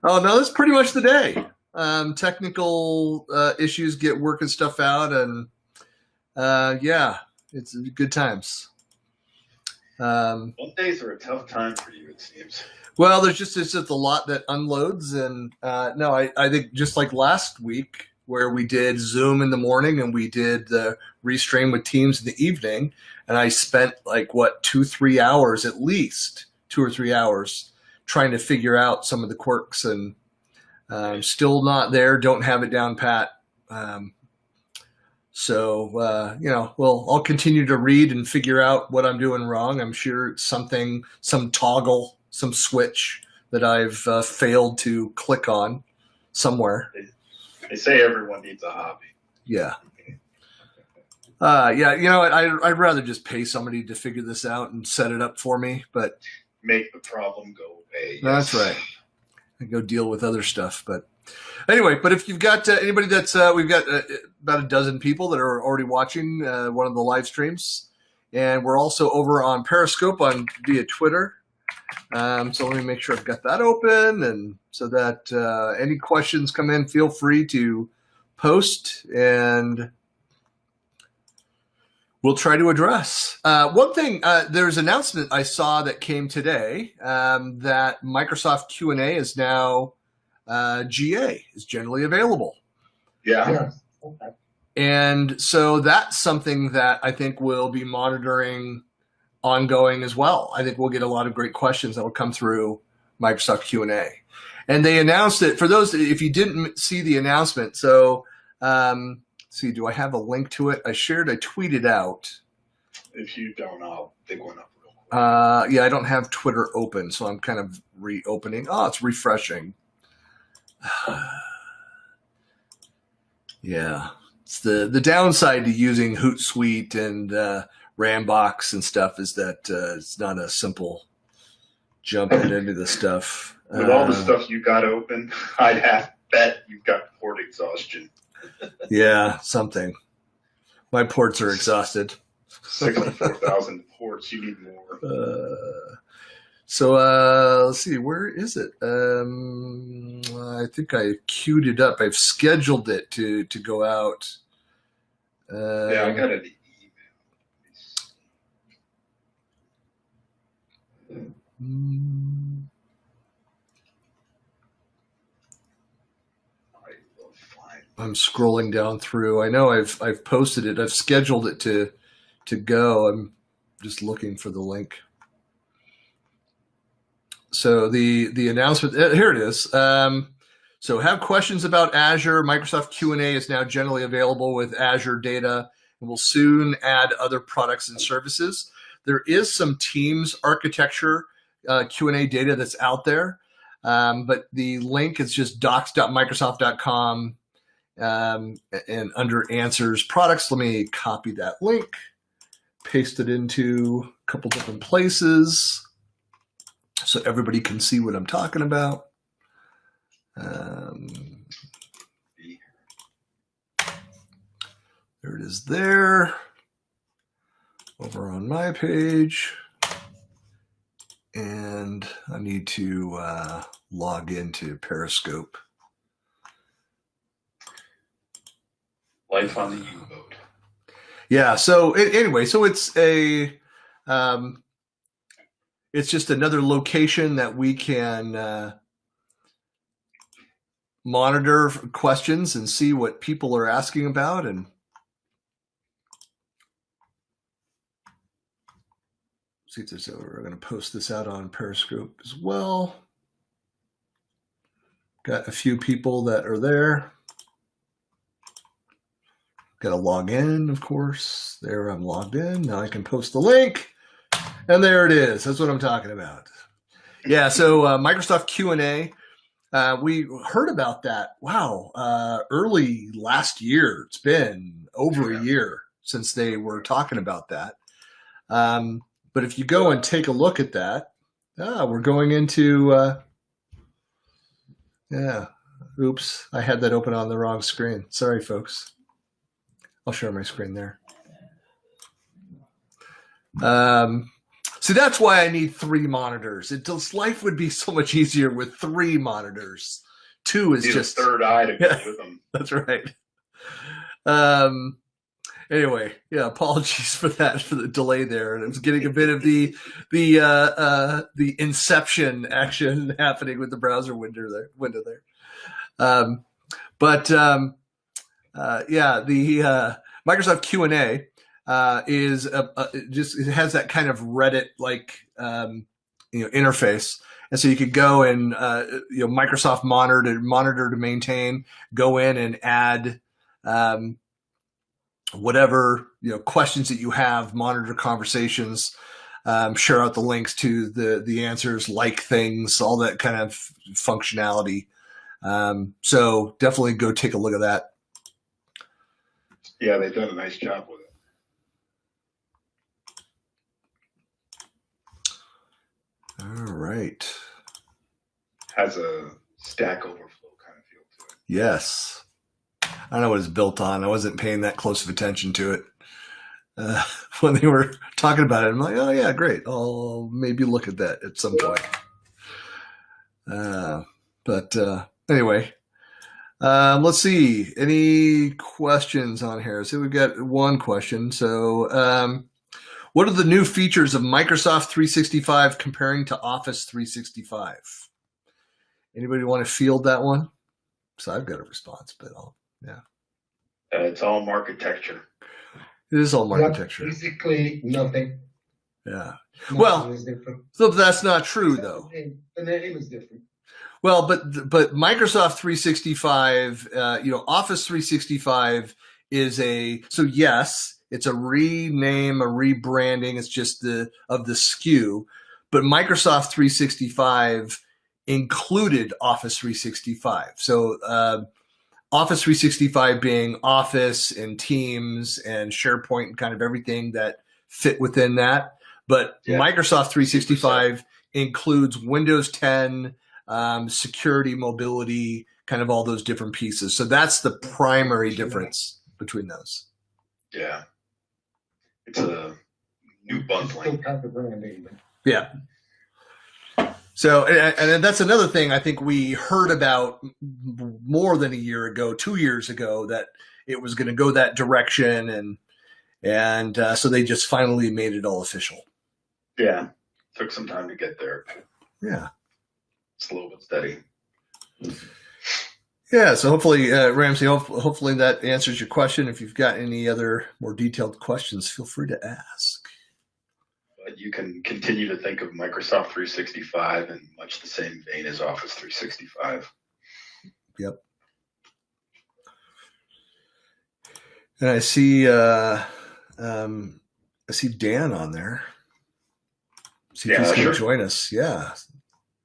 Oh, no, that's pretty much the day. Technical issues get working stuff out, and it's good times. Mondays are a tough time for you, it seems. Well, it's just a lot that unloads, and I think just like last week where we did Zoom in the morning and we did the Restream with Teams in the evening, and I spent like 2-3 hours at least, 2 or 3 hours trying to figure out some of the quirks, and still not there, don't have it down pat. I'll continue to read and figure out what I'm doing wrong. I'm sure it's something, some toggle, some switch that I've failed to click on somewhere. They say everyone needs a hobby. Yeah. I'd rather just pay somebody to figure this out and set it up for me, but make the problem go away. That's right. I go deal with other stuff, but anyway, but if you've got anybody that's, we've got about a dozen people that are already watching one of the live streams, and we're also over on Periscope via Twitter. So let me make sure I've got that open, and so that any questions come in, feel free to post, and we'll try to address. One thing, there's an announcement I saw that came today that Microsoft Q&A is now GA, is generally available. Yeah. Okay. And so that's something that I think we'll be monitoring ongoing as well. I think we'll get a lot of great questions that will come through Microsoft Q&A. And they announced it, for those, if you didn't see the announcement, so see, do I have a link to it? I tweeted out. If you don't, I'll dig one up real quick. I don't have Twitter open, so I'm kind of reopening. Oh, it's refreshing. Yeah, it's the downside to using Hootsuite and Rambox and stuff is that it's not a simple jumping into the stuff. With all the stuff you got open, I'd have bet you've got port exhaustion. Yeah, something. My ports are exhausted. 64,000 ports. You need more. Let's see. Where is it? I think I queued it up. I've scheduled it to go out. Yeah, I got an email. I'm scrolling down through. I know I've posted it. I've scheduled it to go. I'm just looking for the link. So the announcement, here it is. So have questions about Azure. Microsoft Q&A is now generally available with Azure data, and will soon add other products and services. There is some Teams architecture Q&A data that's out there, but the link is just docs.microsoft.com, and under answers products, let me copy that link, paste it into a couple different places so everybody can see what I'm talking about. There it is there, over on my page. And I need to log into Periscope. Life on the U-boat. Yeah. So anyway, so it's a it's just another location that we can monitor questions and see what people are asking about. And see if there's, we're going to post this out on Periscope as well. Got a few people that are there. Got to log in, of course. There, I'm logged in. Now I can post the link. And there it is. That's what I'm talking about. Yeah, so Microsoft Q&A. We heard about that. Wow, early last year. It's been over a year since they were talking about that. But if you go and take a look at that, we're going into, yeah, oops, I had that open on the wrong screen. Sorry, folks. I'll share my screen there. So that's why I need 3 monitors. Life would be so much easier with 3 monitors. 2 is just a third eye to go with them. That's right. Anyway, yeah, apologies for that, for the delay there. And I was getting a bit of the inception action happening with the browser window there. Yeah, the Microsoft Q&A is just, it has that kind of Reddit like interface, and so you could go and Microsoft monitor to maintain, go in and add whatever questions that you have, monitor conversations, share out the links to the answers, like things, all that kind of functionality. So definitely go take a look at that. Yeah, they've done a nice job with it. All right. Has a Stack Overflow kind of feel to it. Yes. I don't know what it's built on. I wasn't paying that close of attention to it when they were talking about it. I'm like, oh yeah, great. I'll maybe look at that at some point. But anyway, let's see. Any questions on here? So we've got one question. So what are the new features of Microsoft 365 comparing to Office 365? Anybody want to field that one? So I've got a response, but yeah. It's all architecture. It is all architecture. Basically nothing. Yeah. Nothing Well, is different. so that's not true though. The name is different. Well, but Microsoft 365, Office 365 is yes, it's a rename, a rebranding. It's just of the SKU, but Microsoft 365 included Office 365. So Office 365 being Office and Teams and SharePoint and kind of everything that fit within that. But yeah, Microsoft 365 includes Windows 10, security, mobility, kind of all those different pieces. So that's the primary difference between those. Yeah. It's a new bundling. Yeah. So, and that's another thing I think we heard about more than a year ago, 2 years ago, that it was going to go that direction. And so they just finally made it all official. Yeah. Took some time to get there. Yeah. Slow but steady. Yeah. So hopefully, Ramsey, hopefully that answers your question. If you've got any other more detailed questions, feel free to ask. But you can continue to think of Microsoft 365 in much the same vein as Office 365. Yep. And I see Dan on there. See if he's going to join us. Yeah.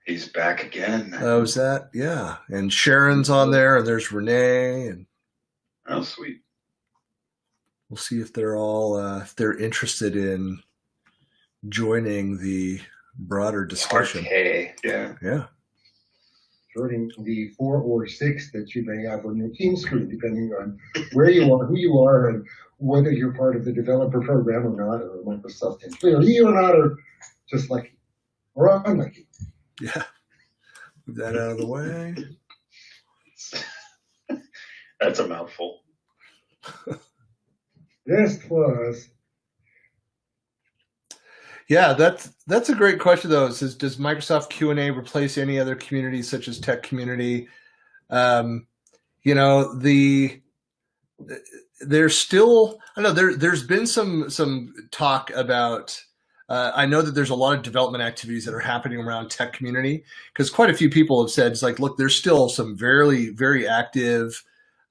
He's back again. Oh, is that? Yeah. And Sharon's on there, and there's Renee. And oh, sweet. We'll see if they're all if they're interested in joining the broader discussion. Okay. Yeah. Yeah. Joining the 4 or 6 that you may have on your team screen, depending on where you are, who you are, and whether you're part of the developer program or not, or Microsoft employee or not, or just lucky or unlucky. Yeah. Move that out of the way. That's a mouthful. Yes, it was. Yeah, that's a great question though. It says, does Microsoft Q&A replace any other communities such as tech community? You know, there's still, I don't know, there's been some talk about, I know that there's a lot of development activities that are happening around tech community, because quite a few people have said, it's like, look, there's still some very, very active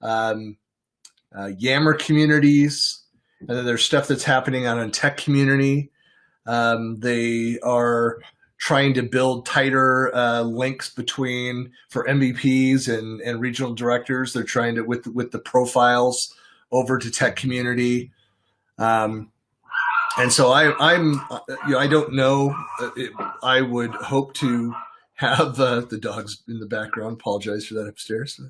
Yammer communities, and then there's stuff that's happening on a tech community. They are trying to build tighter links between for MVPs and regional directors. They're trying to with the profiles over to tech community. And so I'm I don't know. I would hope to have the dogs in the background. Apologize for that upstairs.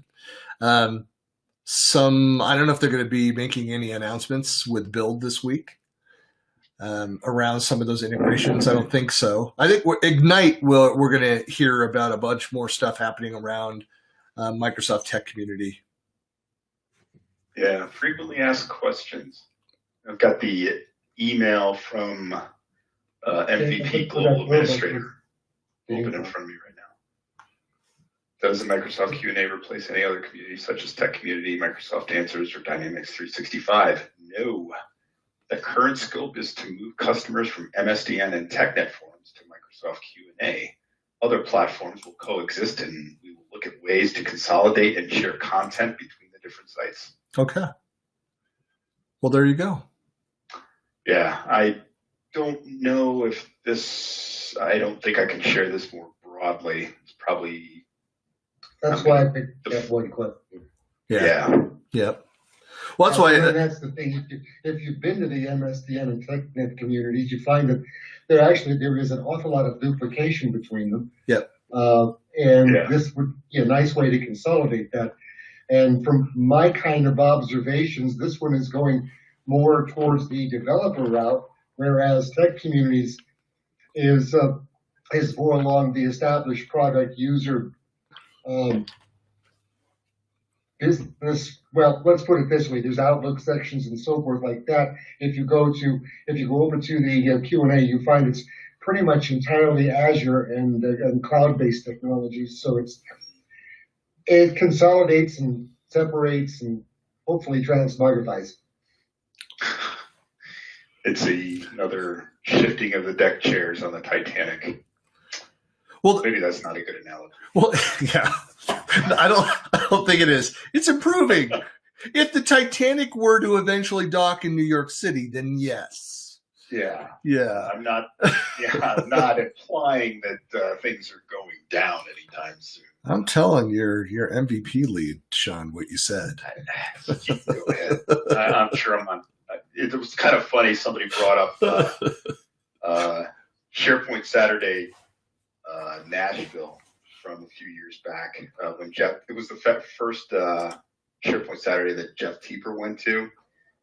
Some I don't know if they're going to be making any announcements with Build this week. Around some of those integrations. I don't think so. I think Ignite, we're going to hear about a bunch more stuff happening around Microsoft Tech Community. Yeah, frequently asked questions. I've got the email from MVP Global Administrator open in front of me right now. Does the Microsoft Q&A replace any other community such as Tech Community, Microsoft Answers, or Dynamics 365? No. The current scope is to move customers from MSDN and TechNet forums to Microsoft Q&A. Other platforms will coexist, and we will look at ways to consolidate and share content between the different sites. Okay. Well, there you go. Yeah, I don't know if this, I don't think I can share this more broadly. It's probably... That's why I picked that one question. Yeah. Yep. Well, that's why. That's the thing. If you've been to the MSDN and TechNet communities, you find that there is an awful lot of duplication between them. Yep. This would be a nice way to consolidate that. And from my kind of observations, this one is going more towards the developer route, whereas tech communities is more along the established product user business. Well, let's put it this way: there's Outlook sections and so forth like that. If you go over to the Q&A, you find it's pretty much entirely Azure and cloud-based technologies. So it consolidates and separates and hopefully transmogrifies. It's another shifting of the deck chairs on the Titanic. Well, maybe that's not a good analogy. Well, yeah, I don't think it is. It's improving. If the Titanic were to eventually dock in New York City, then yes. Yeah. Yeah. I'm not implying that things are going down anytime soon. I'm telling your MVP lead, Sean, what you said. Go ahead. I'm sure I'm on. It was kind of funny. Somebody brought up SharePoint Saturday Nashville from a few years back when it was the first SharePoint Saturday that Jeff Teeper went to,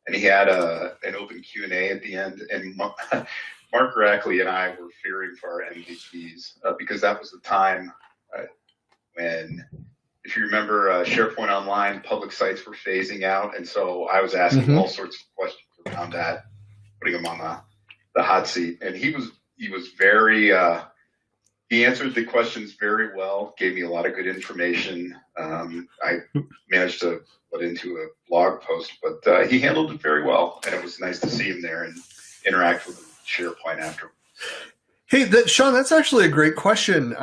and he had an open Q&A at the end, and Mark Rackley and I were fearing for our MVPs because that was the time when, if you remember, SharePoint Online public sites were phasing out, and so I was asking all sorts of questions around that, putting him on the hot seat, and he was very he answered the questions very well, gave me a lot of good information. I managed to put into a blog post, but he handled it very well, and it was nice to see him there and interact with SharePoint after. Hey, Sean, that's actually a great question,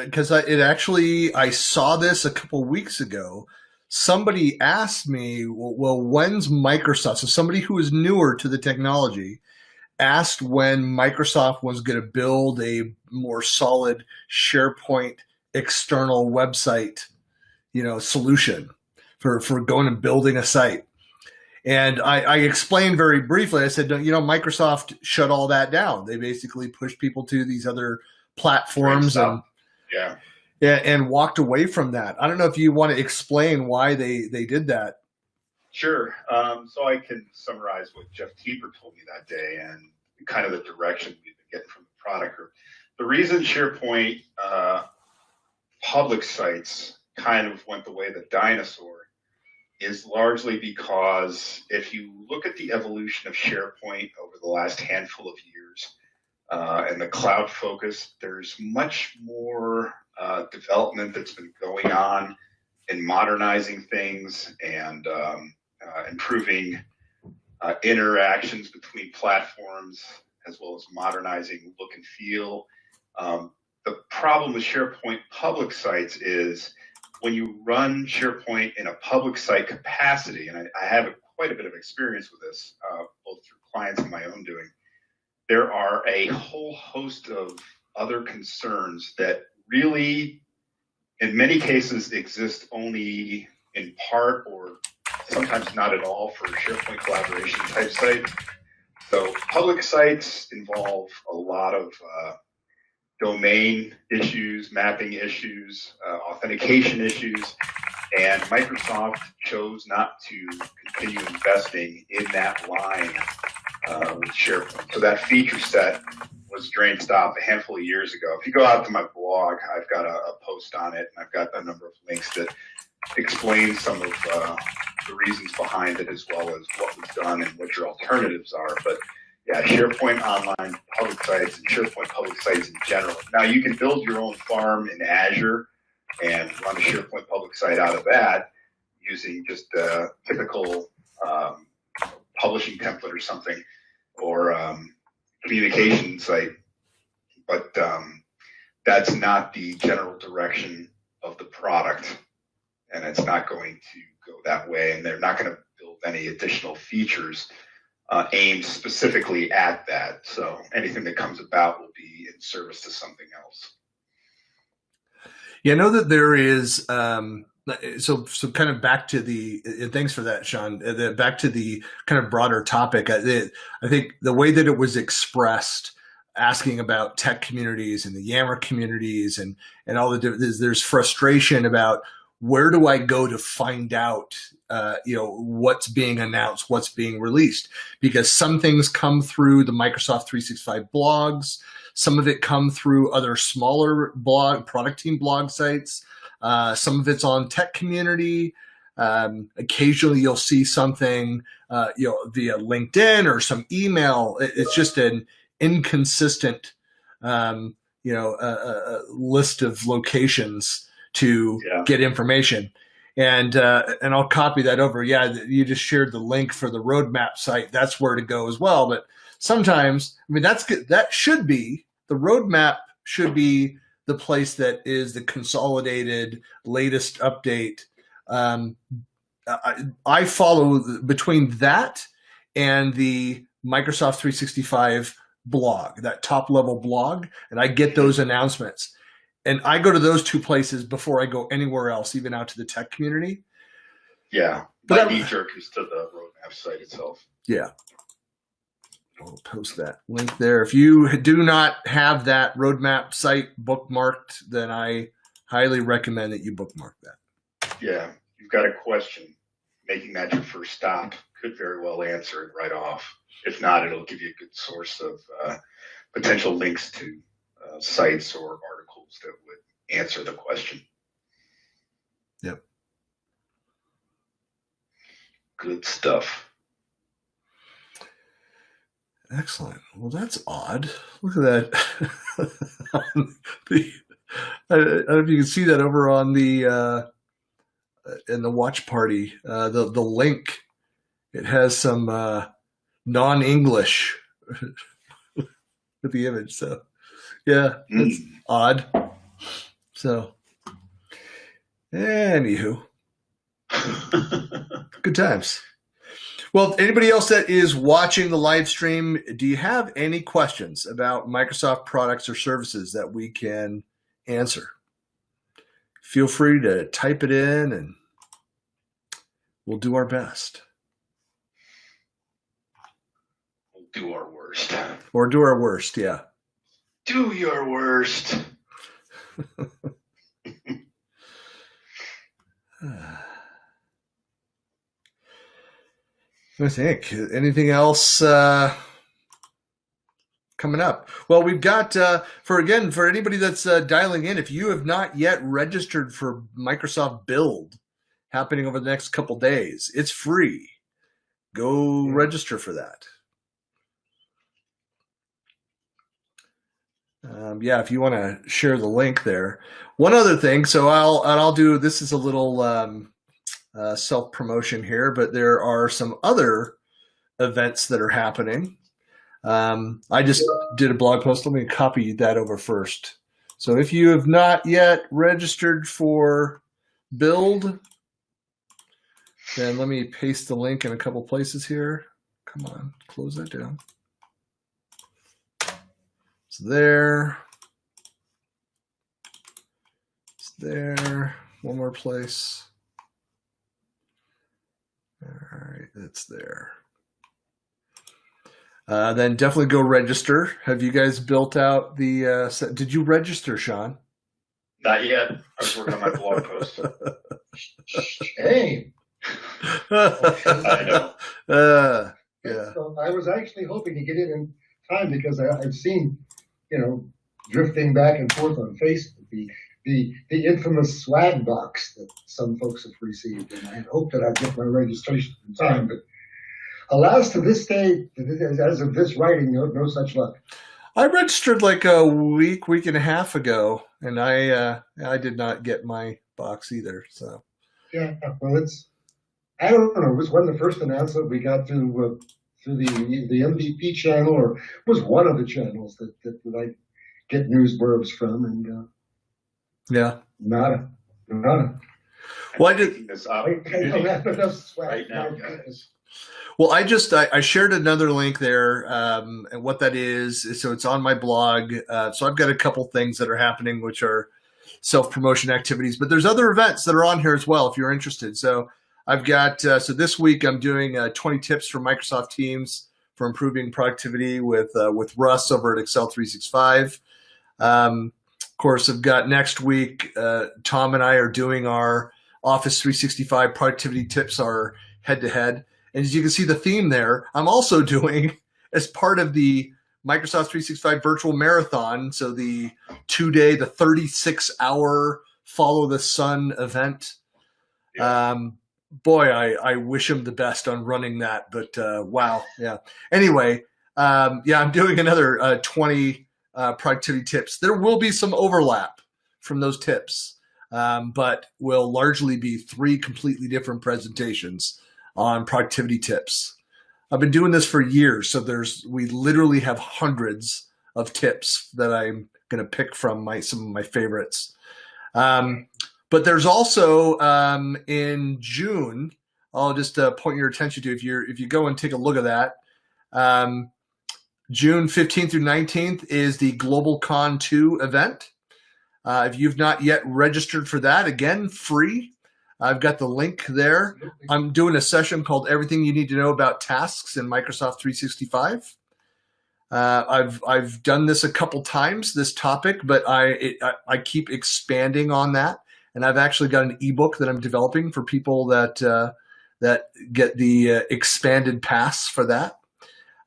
because I saw this a couple of weeks ago. Somebody asked me, well, when's Microsoft? So somebody who is newer to the technology asked when Microsoft was going to build a more solid SharePoint external website, solution for going and building a site. And I explained very briefly, I said, Microsoft shut all that down. They basically pushed people to these other platforms and walked away from that. I don't know if you want to explain why they did that. Sure. So I can summarize what Jeff Teeper told me that day and kind of the direction we've been getting from the product group. The reason SharePoint public sites kind of went the way of the dinosaur is largely because if you look at the evolution of SharePoint over the last handful of years, and the cloud focus. There's much more development that's been going on in modernizing things and improving interactions between platforms, as well as modernizing look and feel. The problem with SharePoint public sites is when you run SharePoint in a public site capacity, and I have quite a bit of experience with this, both through clients and my own doing, there are a whole host of other concerns that really, in many cases, exist only in part or sometimes not at all for SharePoint collaboration type sites. So public sites involve a lot of domain issues, mapping issues, authentication issues, and Microsoft chose not to continue investing in that line with SharePoint. So that feature set was drained stop a handful of years ago. If you go out to my blog, I've got a post on it, and I've got a number of links that explain some of the reasons behind it, as well as what was done and what your alternatives are. But yeah, SharePoint Online public sites and SharePoint public sites in general. Now you can build your own farm in Azure and run a SharePoint public site out of that using just a typical publishing template or something, or communication site. But that's not the general direction of the product, and it's not going to go that way, and they're not going to build any additional features aimed specifically at that. So anything that comes about will be in service to something else. Yeah, I know that there is, so kind of back to the, thanks for that, Sean, back to the kind of broader topic. I think the way that it was expressed, asking about tech communities and the Yammer communities and all the different, there's frustration about where do I go to find out, what's being announced, what's being released, because some things come through the Microsoft 365 blogs, some of it come through other smaller product team blog sites, some of it's on tech community. Occasionally you'll see something, via LinkedIn or some email. It's just an inconsistent, list of locations to get information. And I'll copy that over. Yeah, you just shared the link for the roadmap site. That's where to go as well. But sometimes, I mean, that should be, the roadmap should be the place that is the consolidated latest update. I follow between that and the Microsoft 365 blog, that top level blog, and I get those announcements. And I go to those two places before I go anywhere else, even out to the tech community. Yeah, my knee jerk is to the roadmap site itself. Yeah. I'll post that link there. If you do not have that roadmap site bookmarked, then I highly recommend that you bookmark that. Yeah, you've got a question. Making that your first stop could very well answer it right off. If not, it'll give you a good source of potential links to sites or articles that would answer the question. Yep. Good stuff. Excellent. Well, that's odd. Look at that. I don't know if you can see that over on the in the watch party. The link, it has some non-English with the image. So yeah, it's odd. So anywho, good times. Well, anybody else that is watching the live stream, do you have any questions about Microsoft products or services that we can answer? Feel free to type it in and we'll do our best. We'll do our worst. Or do our worst, yeah. Do your worst. I think anything else coming up? Well, we've got for anybody that's dialing in, if you have not yet registered for Microsoft Build happening over the next couple days, it's free. Go register for that. yeah, if you want to share the link there. One other thing, so I'll do, this is a little self-promotion here, but there are some other events that are happening. I just did a blog post. Let me copy that over first. So if you have not yet registered for Build, then let me paste the link in a couple places here. Come on, close that down. It's there. It's there. One more place. All right, it's there. Then definitely go register. Have you guys built out the, did you register, Sean? Not yet. I was working on my blog post. Hey. I know. Yeah. So I was actually hoping to get it in time because I've seen, drifting back and forth on Facebook, the infamous swag box that some folks have received, and I had hoped that I'd get my registration in time, but alas, to this day, as of this writing, no such luck. I registered like a week and a half ago, and I did not get my box either. So yeah, well, I don't know. It was one of the first announcements we got through the MVP channel, or it was one of the channels that I get news blurbs from, and yeah, nada. Well, I did this right now, guys. Well, I shared another link there, and what that is, so it's on my blog. So I've got a couple things that are happening, which are self-promotion activities, but there's other events that are on here as well if you're interested. So I've got, so this week I'm doing 20 tips from Microsoft Teams for improving productivity with Russ over at Excel 365. Of course, I've got next week, Tom and I are doing our Office 365 productivity tips, our head-to-head. And as you can see the theme there, I'm also doing, as part of the Microsoft 365 virtual marathon, so the 2-day, the 36-hour follow the sun event. Yeah. Boy, I wish him the best on running that, but wow, yeah. Anyway, yeah, I'm doing another 20 productivity tips. There will be some overlap from those tips, but will largely be 3 completely different presentations on productivity tips. I've been doing this for years, so we literally have hundreds of tips that I'm going to pick from some of my favorites. But there's also in June, I'll just point your attention to, if you go and take a look at that, June 15th through 19th is the Global Con 2 event. If you've not yet registered for that, again, free. I've got the link there. I'm doing a session called Everything You Need to Know About Tasks in Microsoft 365. I've done this a couple times, this topic, but I keep expanding on that. And I've actually got an ebook that I'm developing for people that get the expanded pass for that.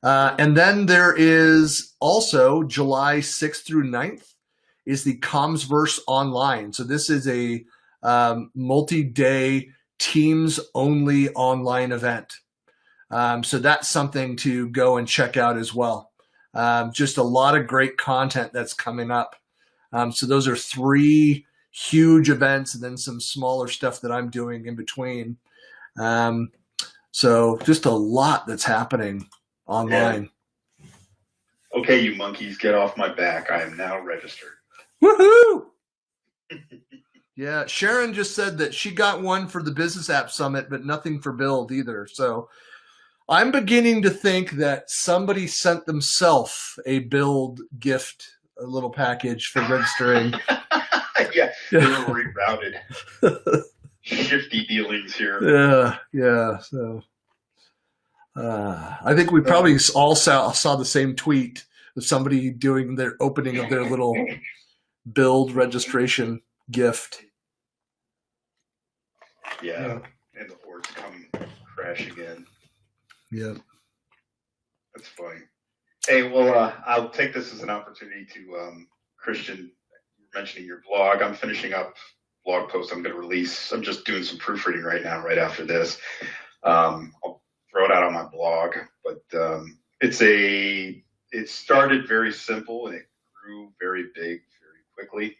And then there is also July 6th through 9th is the Commsverse Online. So this is a multi-day Teams-only online event. So that's something to go and check out as well. Just a lot of great content that's coming up. So those are 3 huge events and then some smaller stuff that I'm doing in between. So just a lot that's happening online. Yeah. Okay, you monkeys, get off my back. I am now registered. Woohoo! Yeah, Sharon just said that she got one for the Business App Summit, but nothing for Build either. So I'm beginning to think that somebody sent themselves a Build gift, a little package for registering. Yeah, they were rerouted. Shifty dealings here. Yeah. So I think we probably all saw the same tweet of somebody doing their opening of their little Build registration gift. Yeah, and the hordes come crashing in. Yeah. That's funny. Hey, well, I'll take this as an opportunity to, Christian, mentioning your blog. I'm finishing up blog post I'm going to release. I'm just doing some proofreading right now, right after this. I'll throw it out on my blog, but it started very simple and it grew very big very quickly.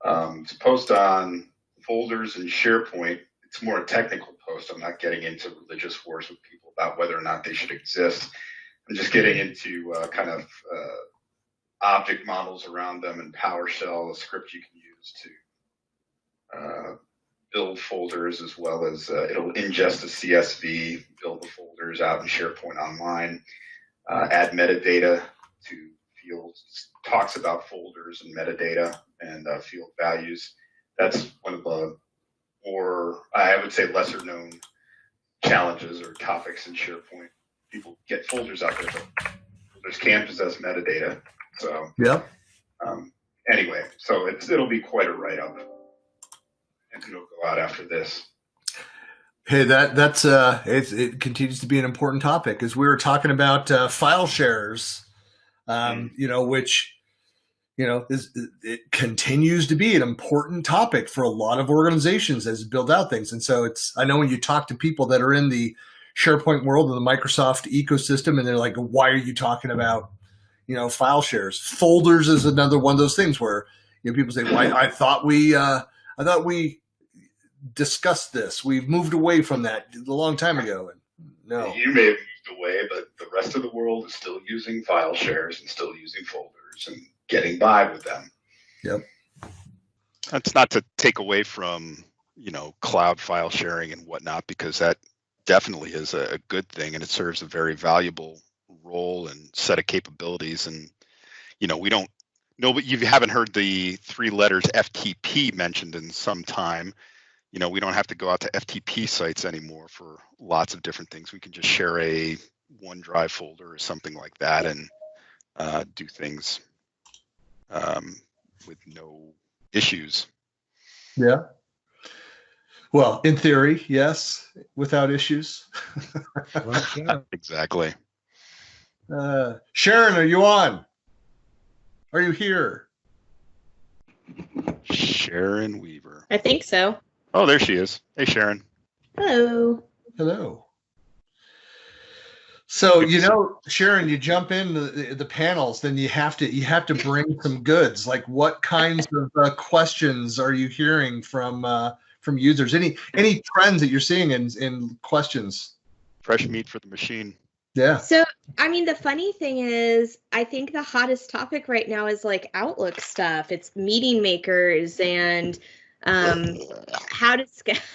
To post on folders in SharePoint, it's more a technical post. I'm not getting into religious wars with people about whether or not they should exist. I'm just getting into kind of object models around them and PowerShell, a script you can use to build folders, as well as it'll ingest a CSV, build the folders out in SharePoint Online, add metadata to fields, talks about folders and metadata and field values. That's one of the more, I would say, lesser known challenges or topics in SharePoint. People get folders out there, but folders can possess metadata. So yeah. Anyway, so it'll be quite a write-up, and it'll go out after this. Hey, it continues to be an important topic, as we were talking about file shares, which it continues to be an important topic for a lot of organizations as you build out things. And so I know when you talk to people that are in the SharePoint world or the Microsoft ecosystem, and they're like, why are you talking about, file shares? Folders is another one of those things where people say, "Why? I thought we discussed this. We've moved away from that a long time ago." And no, you may have moved away, but the rest of the world is still using file shares and still using folders and getting by with them. Yep. That's not to take away from cloud file sharing and whatnot, because that definitely is a good thing, and it serves a very valuable role and set of capabilities. And but you haven't heard the 3 letters FTP mentioned in some time. We don't have to go out to FTP sites anymore for lots of different things. We can just share a OneDrive folder or something like that and do things with no issues. Yeah. Well, in theory, yes, without issues. Well, yeah. Exactly. Sharon, are you on? Are you here? Sharon Weaver. I think so. Oh, there she is. Hey, Sharon. Hello. Hello. So, Sharon, you jump into the panels, then you have to bring some goods. Like, what kinds of questions are you hearing from users? Any trends that you're seeing in questions? Fresh meat for the machine. Yeah. So, the funny thing is, I think the hottest topic right now is like Outlook stuff. It's meeting makers and how to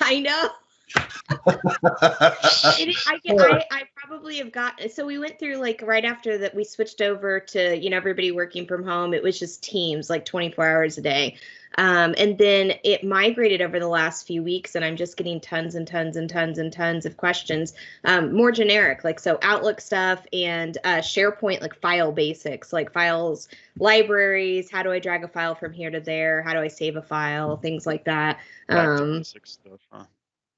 I know. I probably have got, so we went through, like, right after that we switched over to everybody working from home. It was just Teams, like 24 hours a day, and then it migrated over the last few weeks, and I'm just getting tons and tons and tons and tons of questions, more generic, like, so Outlook stuff and SharePoint, like file basics, like files, libraries, how do I drag a file from here to there, how do I save a file, things like that. Basic stuff, huh?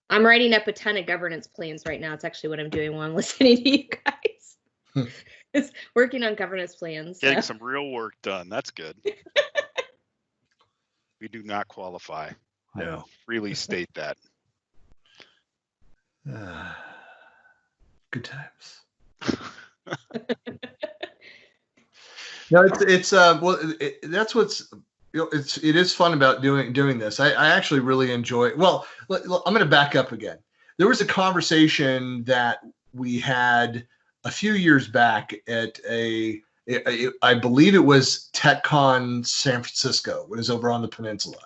I'm writing up a ton of governance plans right now. It's actually what I'm doing while I'm listening to you guys. It's working on governance plans. Getting some real work done. That's good. We do not qualify. No. I freely state that. Good times. No, that's what's. It is fun about doing this. I actually really enjoy it. Well, I'm going to back up again. There was a conversation that we had a few years back at I believe it was TechCon San Francisco. It was over on the peninsula.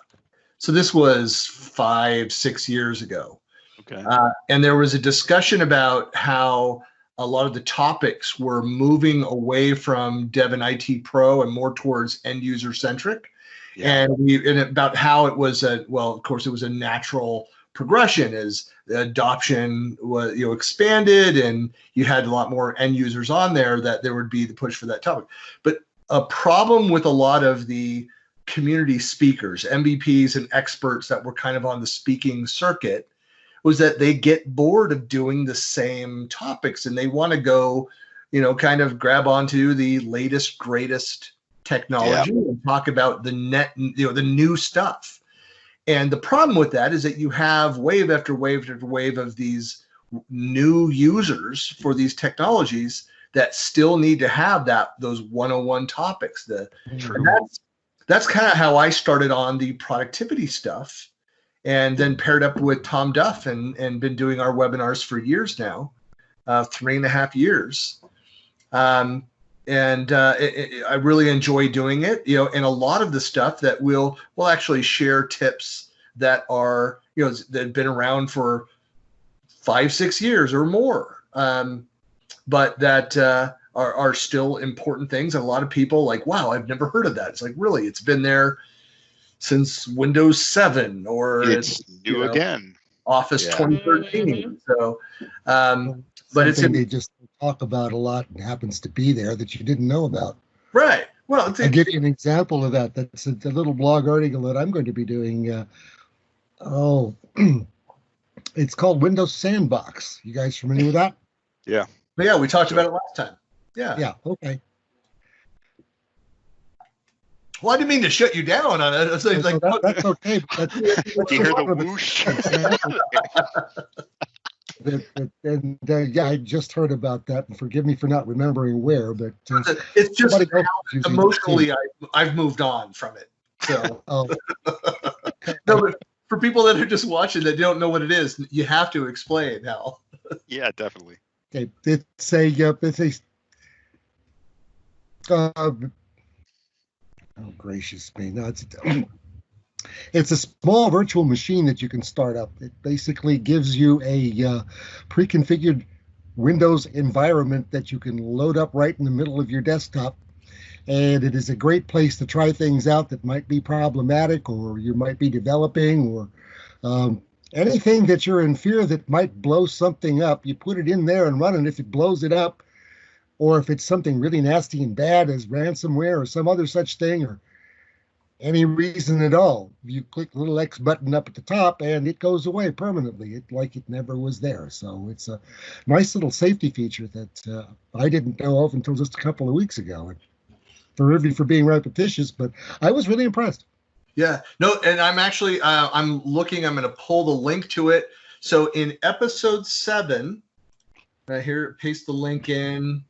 So this was 5-6 years ago. Okay. And there was a discussion about how a lot of the topics were moving away from Dev and IT Pro and more towards end user centric. Yeah. And about how it was of course, it was a natural progression as the adoption was expanded, and you had a lot more end users on there, that there would be the push for that topic. But a problem with a lot of the community speakers, MVPs and experts that were kind of on the speaking circuit, was that they get bored of doing the same topics, and they want to go, kind of grab onto the latest, greatest technology and talk about the new stuff. And the problem with that is that you have wave after wave after wave of these new users for these technologies that still need to have those 101 topics. And that's kind of how I started on the productivity stuff, and then paired up with Tom Duff and been doing our webinars for years now, 3.5 years. I really enjoy doing it, and a lot of the stuff that we'll actually share tips that are, that have been around for 5-6 years or more, but that are still important things. And a lot of people like, wow, I've never heard of that. It's like, really, it's been there since Windows 7, or it's new again. Office 2013. So, but it's they just talk about a lot and happens to be there that you didn't know about. Right. Well, I'll give you an example of that. That's a little blog article that I'm going to be doing. It's called Windows Sandbox. You guys familiar with that? Yeah. But yeah, we talked about it last time. Yeah. Yeah. Okay. Well, I didn't mean to shut you down on it. I was like, that's okay. That's Do you hear the whoosh? Yeah, I just heard about that, and forgive me for not remembering where, but it's just how emotionally I've moved on from it. So, no, but for people that are just watching that don't know what it is, you have to explain, Hal. Yeah, definitely. Okay, it's oh gracious me! No, it's a small virtual machine that you can start up. It basically gives you a pre-configured Windows environment that you can load up right in the middle of your desktop. And it is a great place to try things out that might be problematic, or you might be developing, or anything that you're in fear that might blow something up. You put it in there and run it. If it blows it up, or if it's something really nasty and bad as ransomware or some other such thing, or any reason at all, you click the little X button up at the top and it goes away permanently, like it never was there. So it's a nice little safety feature that I didn't know of until just a couple of weeks ago. And forgive me for being repetitious, but I was really impressed. Yeah, no, and I'm actually, I'm going to pull the link to it. So in episode 7, right here, paste the link in.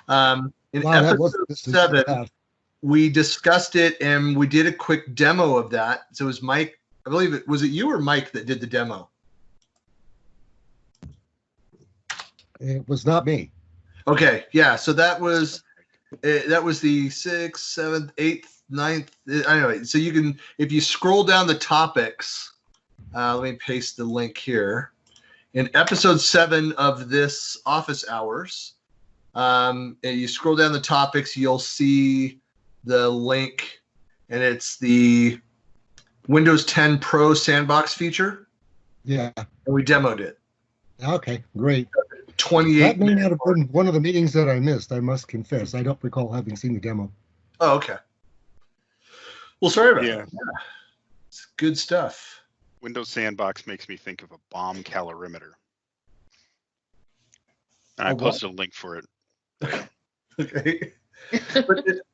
Episode 7, we discussed it and we did a quick demo of that. So it was Mike, I believe was it you or Mike that did the demo? It was not me. Okay, yeah, so that was the 6th, 7th, 8th, 9th. Anyway, so you can, if you scroll down the topics, let me paste the link here. In episode 7 of this office hours, and you scroll down the topics, you'll see the link, and it's the Windows 10 Pro sandbox feature. Yeah. And we demoed it. Okay, great. 28. That may not have been one of the meetings that I missed, I must confess. I don't recall having seen the demo. Oh, okay. Well, sorry about Yeah. that. Yeah. It's good stuff. Windows Sandbox makes me think of a bomb calorimeter. And I posted a link for it. Okay.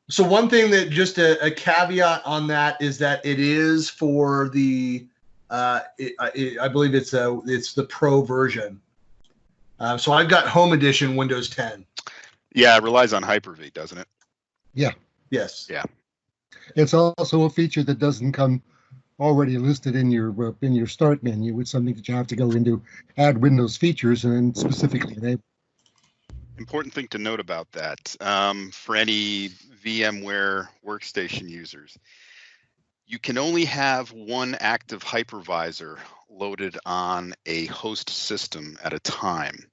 So one thing that just a caveat on that is that it is for the I believe it's the Pro version. So I've got Home Edition Windows 10. Yeah, it relies on Hyper-V, doesn't it? Yeah. Yes. Yeah. It's also a feature that doesn't come already listed in your start menu. It's something that you have to go into, add Windows features, and specifically enable. Important thing to note about that, for any VMware workstation users, you can only have one active hypervisor loaded on a host system at a time.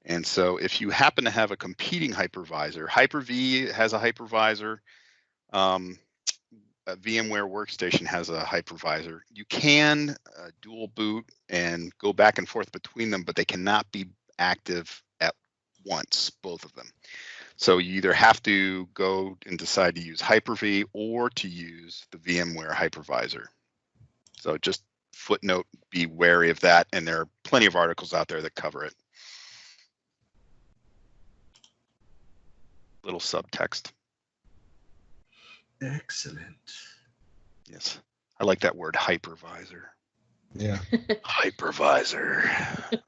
And so if you happen to have a competing hypervisor, Hyper-V has a hypervisor, a VMware workstation has a hypervisor. You can dual boot and go back and forth between them, but they cannot be active at once, both of them. So you either have to go and decide to use Hyper-V or to use the VMware hypervisor. So just footnote, be wary of that, and there are plenty of articles out there that cover it. Little subtext. Excellent. Yes, I like that word, hypervisor. Yeah. Hypervisor.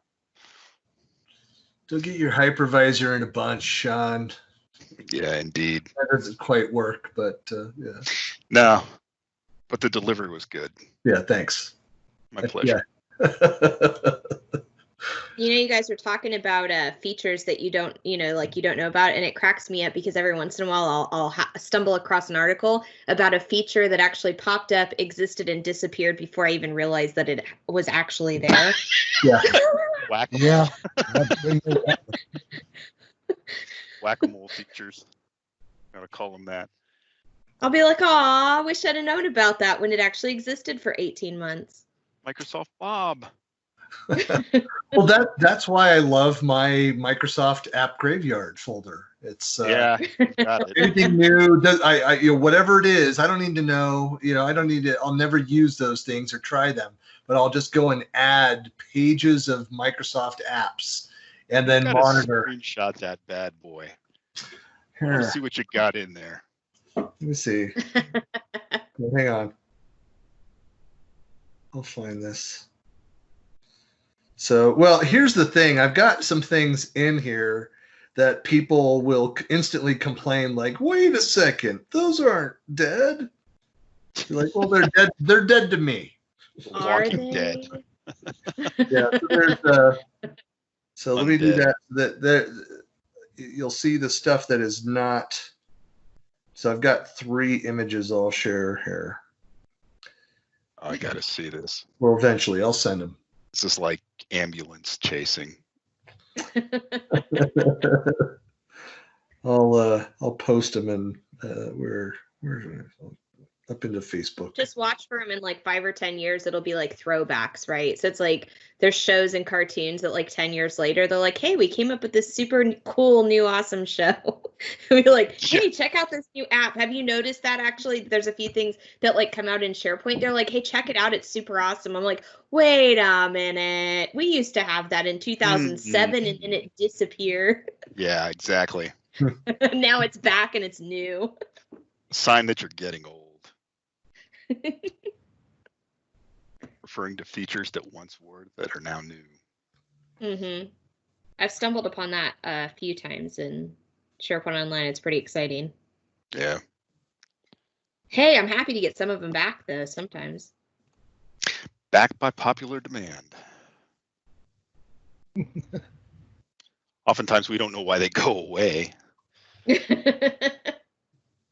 Don't get your hypervisor in a bunch, Sean. Yeah, indeed. That doesn't quite work, but yeah. No, but the delivery was good. Yeah, thanks. My pleasure. Yeah. You guys were talking about features that you don't know about, and it cracks me up because every once in a while I'll stumble across an article about a feature that actually popped up, existed, and disappeared before I even realized that it was actually there. Yeah. Whack-a-mole. Yeah. Whack-a-mole features. Gotta call them that. I'll be like, "Aw, I wish I'd have known about that when it actually existed for 18 months." Microsoft Bob. Well, that's why I love my Microsoft App Graveyard folder. It's Yeah, got it. anything new. Whatever it is, I don't need to know. I don't need to. I'll never use those things or try them, but I'll just go and add pages of Microsoft apps and then Gotta monitor. Screenshot that bad boy. Here, Let's see what you got in there. let me see. Hang on. I'll find this. So, well, here's the thing. I've got some things in here that people will instantly complain, like, wait a second, those aren't dead. You're like, well, they're dead. They're dead to me. Are Walking they? Dead. Yeah. So there's so let me do Undead. that. You'll see the stuff that is not. So I've got 3 images I'll share here. Oh, I gotta see this. Well, eventually I'll send them. This is like ambulance chasing. I'll post them in where up into Facebook. Just watch for them in like 5 or 10 years. It'll be like throwbacks, right? So it's like there's shows and cartoons that like 10 years later, they're like, hey, we came up with this super cool, new, awesome show. We're like, hey, check out this new app. Have you noticed that actually there's a few things that like come out in SharePoint? They're like, hey, check it out. It's super awesome. I'm like, wait a minute. We used to have that in 2007 and then it disappeared. Yeah, exactly. Now it's back and it's new. Sign that you're getting old. Referring to features that once were that are now new. Mm-hmm. I've stumbled upon that a few times in SharePoint Online. It's pretty exciting. Yeah. Hey, I'm happy to get some of them back, though, sometimes. Back by popular demand. Oftentimes we don't know why they go away.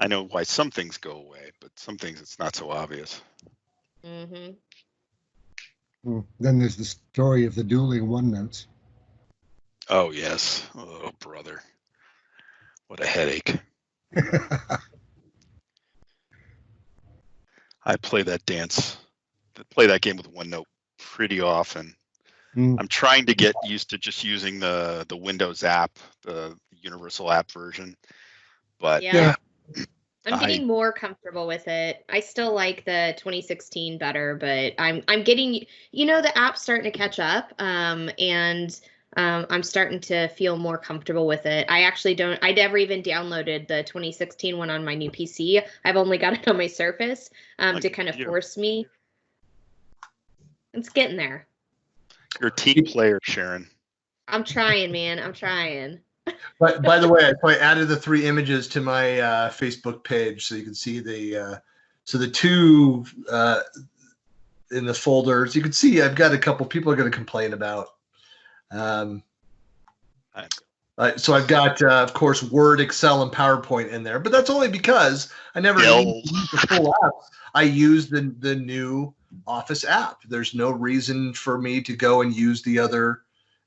I know why some things go away, but some things it's not so obvious. Mm-hmm. Then there's the story of the dueling OneNotes. Oh, yes. Oh, brother. What a headache. I play that game with OneNote pretty often. I'm trying to get used to just using the Windows app, the universal app version. But yeah. I'm getting more comfortable with it. I still like the 2016 better, but I'm getting, the app's starting to catch up, and I'm starting to feel more comfortable with it. I never even downloaded the 2016 one on my new PC. I've only got it on my Surface to kind of force me. It's getting there. You're a team player, Sharon. I'm trying, man. I'm trying. But by the way, I added the 3 images to my Facebook page so you can see the 2 in the folders. You can see I've got a couple people are going to complain about. So I've got, of course, Word, Excel, and PowerPoint in there, but that's only because I never used the full apps. I use the new Office app. There's no reason for me to go and use the other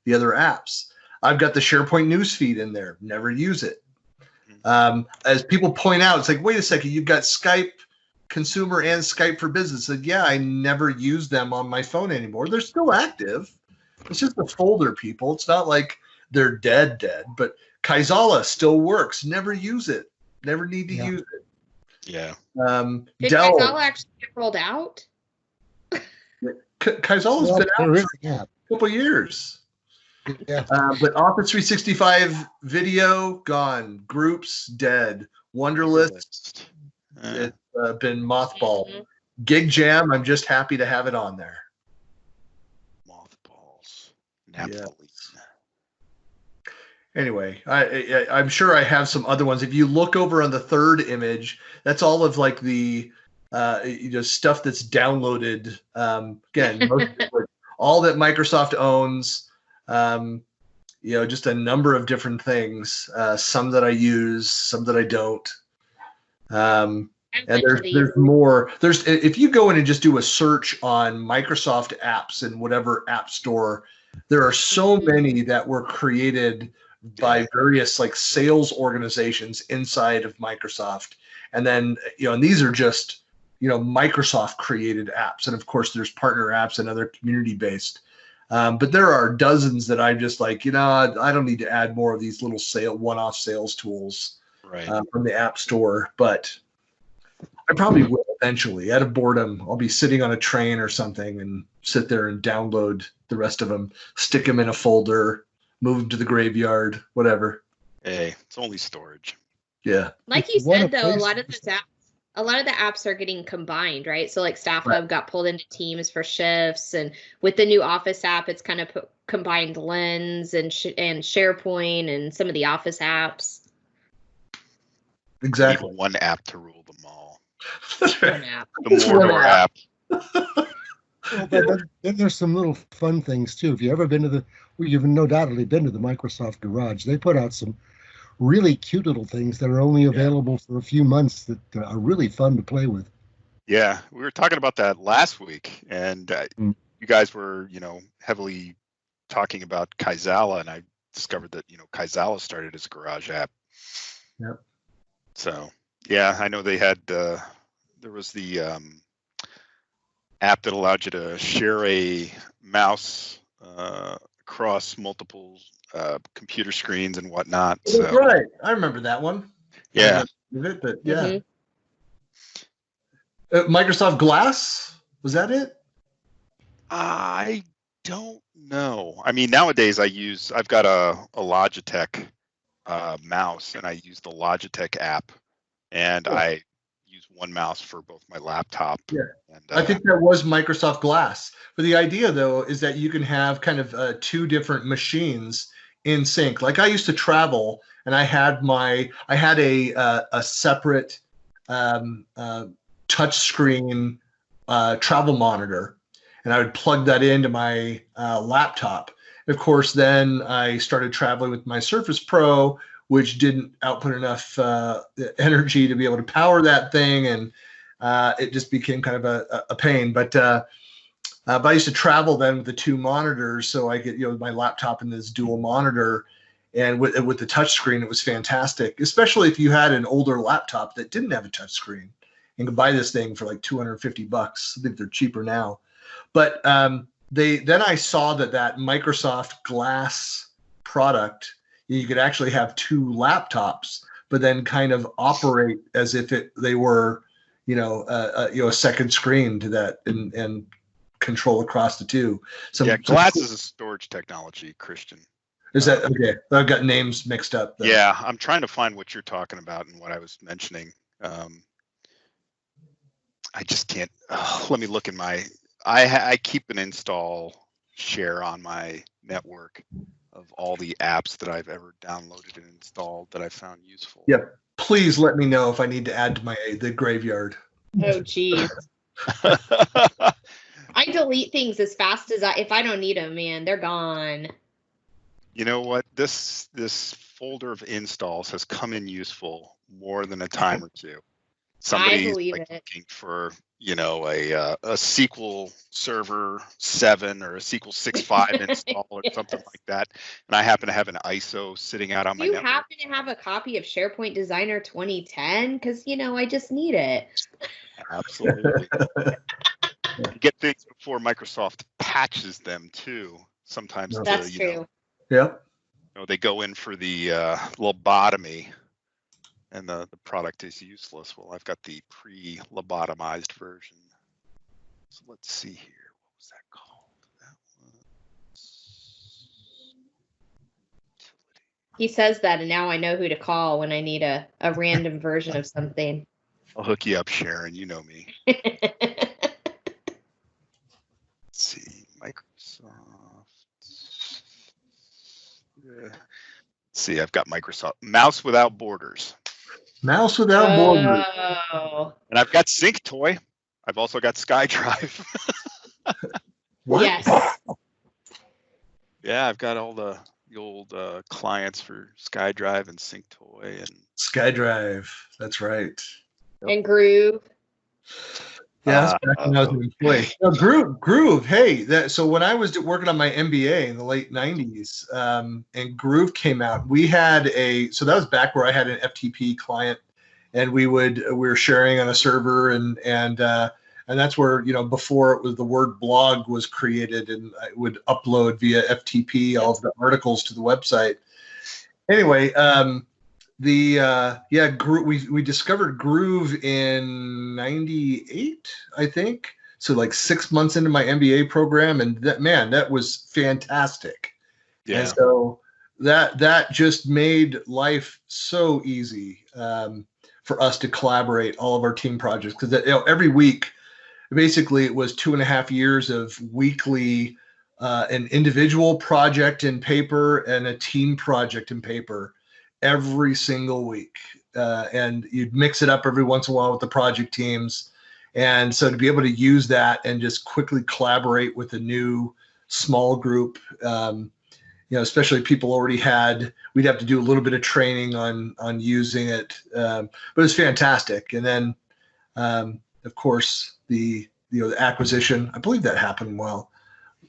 apps. I've got the SharePoint newsfeed in there. Never use it. As people point out, it's like, wait a second, you've got Skype Consumer and Skype for Business. And yeah, I never use them on my phone anymore. They're still active. It's just a folder, people. It's not like they're dead. But Kaizala still works. Never use it. Never need to use it. Yeah. Did Kaizala actually get rolled out? Kaizala's been out for a couple years. Yeah. But Office 365 video gone, groups dead, Wunderlist it's been mothballed. GigJam, I'm just happy to have it on there. Mothballs. Naphthalene. anyway, I'm sure I have some other ones. If you look over on the third image, that's all of like the stuff that's downloaded. Again, all that Microsoft owns. Just a number of different things. Some that I use, some that I don't. And there's more. If you go in and just do a search on Microsoft apps in whatever app store, there are so many that were created by various like sales organizations inside of Microsoft. And then, and these are just, Microsoft created apps. And of course there's partner apps and other community based. But there are dozens that I'm just like, I don't need to add more of these little one-off sales tools from the app store, but I probably will eventually. Out of boredom, I'll be sitting on a train or something and sit there and download the rest of them, stick them in a folder, move them to the graveyard, whatever. Hey, it's only storage. Yeah. Like you said, though, a lot of the apps are getting combined, right? So like Staff Hub got pulled into Teams for shifts, and with the new Office app, it's kind of combined Lens and SharePoint and some of the Office apps. Exactly. Even one app to rule them all. One app. The more app. Well, then there's some little fun things too. If you've ever been to you've undoubtedly been to the Microsoft Garage. They put out some really cute little things that are only available for a few months that are really fun to play with. Yeah, we were talking about that last week, and you guys were, heavily talking about Kaizala, and I discovered that, Kaizala started as a Garage app. Yep. So, yeah, I know they had, there was the app that allowed you to share a mouse across multiple computer screens and whatnot. That's right. I remember that one. Yeah. Yeah. Microsoft Glass, was that it? I don't know. I mean, nowadays I've got a Logitech mouse, and I use the Logitech app, and I use one mouse for both my laptop. Yeah. And, I think that was Microsoft Glass. But the idea, though, is that you can have kind of two different machines in sync. Like I used to travel, and I had a separate touch screen travel monitor, and I would plug that into my laptop. And of course, then I started traveling with my Surface Pro, which didn't output enough energy to be able to power that thing, and it just became kind of a pain. But I used to travel then with the two monitors, so I get my laptop and this dual monitor, and with the touch screen, it was fantastic. Especially if you had an older laptop that didn't have a touch screen, and could buy this thing for like $250. I think they're cheaper now. But then I saw that Microsoft Glass product, you could actually have two laptops, but then kind of operate as if they were, a second screen to that, and control across the two. Glass is a storage technology, Christian. Is that okay? I've got names mixed up. Though. Yeah, I'm trying to find what you're talking about and what I was mentioning. I just can't. Let me look in my. I keep an install share on my network of all the apps that I've ever downloaded and installed that I found useful. Yep. Please let me know if I need to add to the graveyard. Oh, geez. I delete things as fast as if I don't need them, man, they're gone. You know what? This folder of installs has come in useful more than a time or two. Somebody's looking for, a SQL Server 7 or a SQL 6.5 install or something like that. And I happen to have an ISO sitting out on my network. Do you happen to have a copy of SharePoint Designer 2010? Because, I just need it. Absolutely. You get things before Microsoft patches them too. Sometimes that's true. Yeah. They go in for the lobotomy, and the product is useless. Well, I've got the pre-lobotomized version. So let's see here. What was that called? That was utility. He says that, and now I know who to call when I need a random version of something. I'll hook you up, Sharon. You know me. Let's see, Microsoft. see, I've got Microsoft Mouse Without Borders. Mouse Without Borders. Oh. And I've got Sync Toy. I've also got SkyDrive. What? Yes. Yeah, I've got all the old clients for SkyDrive and Sync Toy and SkyDrive. That's right. And Groove. Yeah, that's back when I was an employee. No, Groove. Hey, so when I was working on my MBA in the late '90s, and Groove came out, we had so that was back where I had an FTP client, and we were sharing on a server, and that's where, before it was the word blog was created, and I would upload via FTP all of the articles to the website. Anyway, we discovered Groove in '98, I think. So like 6 months into my MBA program, and that was fantastic. yeah. And so that just made life so easy for us to collaborate all of our team projects, because every week, basically, it was 2.5 years of weekly an individual project in paper and a team project in paper every single week. And you'd mix it up every once in a while with the project teams. And so to be able to use that and just quickly collaborate with a new small group, especially people we'd have to do a little bit of training on using it. But it was fantastic. And then, of course, the acquisition, I believe that happened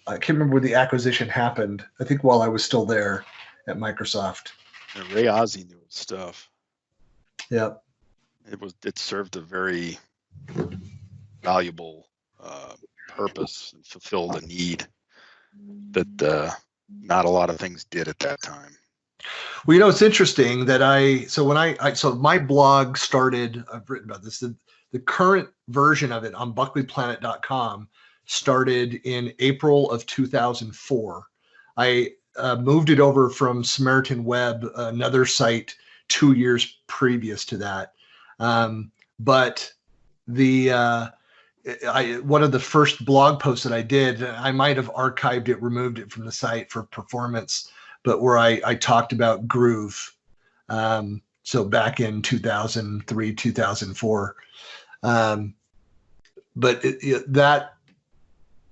I can't remember when the acquisition happened. I think while I was still there at Microsoft. And Ray Ozzie knew his stuff. Yeah. It served a very valuable purpose and fulfilled a need that not a lot of things did at that time. Well, it's interesting that my blog started, I've written about this, the current version of it on buckleyplanet.com started in April of 2004. I moved it over from Samaritan Web, another site, 2 years previous to that. But one of the first blog posts that I did, I might have archived it, removed it from the site for performance, but where I talked about Groove. So back in 2003, 2004. But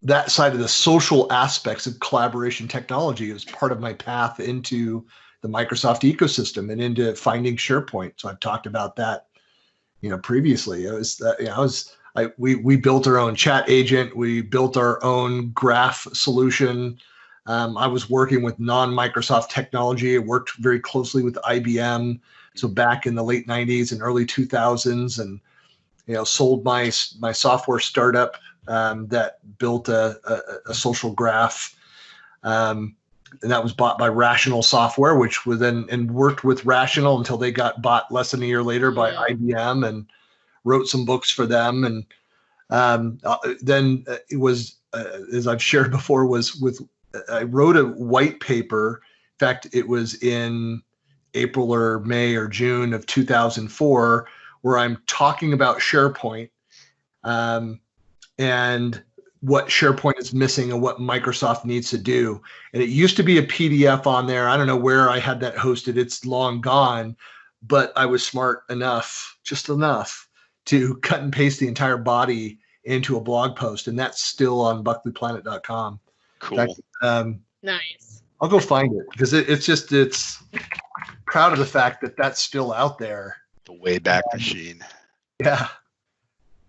that side of the social aspects of collaboration technology is part of my path into the Microsoft ecosystem and into finding SharePoint. So I've talked about that, previously. We built our own chat agent. We built our own graph solution. I was working with non-Microsoft technology. I worked very closely with IBM. So back in the late '90s and early 2000s, and sold my software startup that built a social graph, and that was bought by Rational Software, which was and worked with Rational until they got bought less than a year later by IBM, and wrote some books for them. And then it was, as I've shared before, I wrote a white paper. In fact, it was in April or May or June of 2004, where I'm talking about SharePoint and what SharePoint is missing and what Microsoft needs to do. And it used to be a PDF on there. I don't know where I had that hosted. It's long gone, but I was smart enough, just enough, to cut and paste the entire body into a blog post. And that's still on buckleyplanet.com. Cool. In fact, Nice. I'll go find it, because it's proud of the fact that that's still out there. The Wayback Machine. Yeah.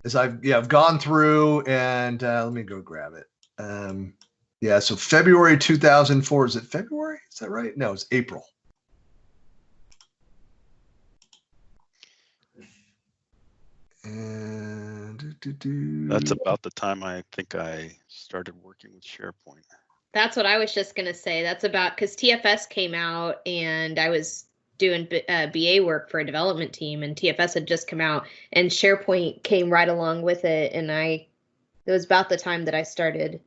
As I've gone through, and let me go grab it. So February 2004, is it February? Is that right? No, it's April. And That's about the time I think I started working with SharePoint. That's what I was just going to say. That's about, because TFS came out and I was doing BA work for a development team, and TFS had just come out and SharePoint came right along with it. And it was about the time that I started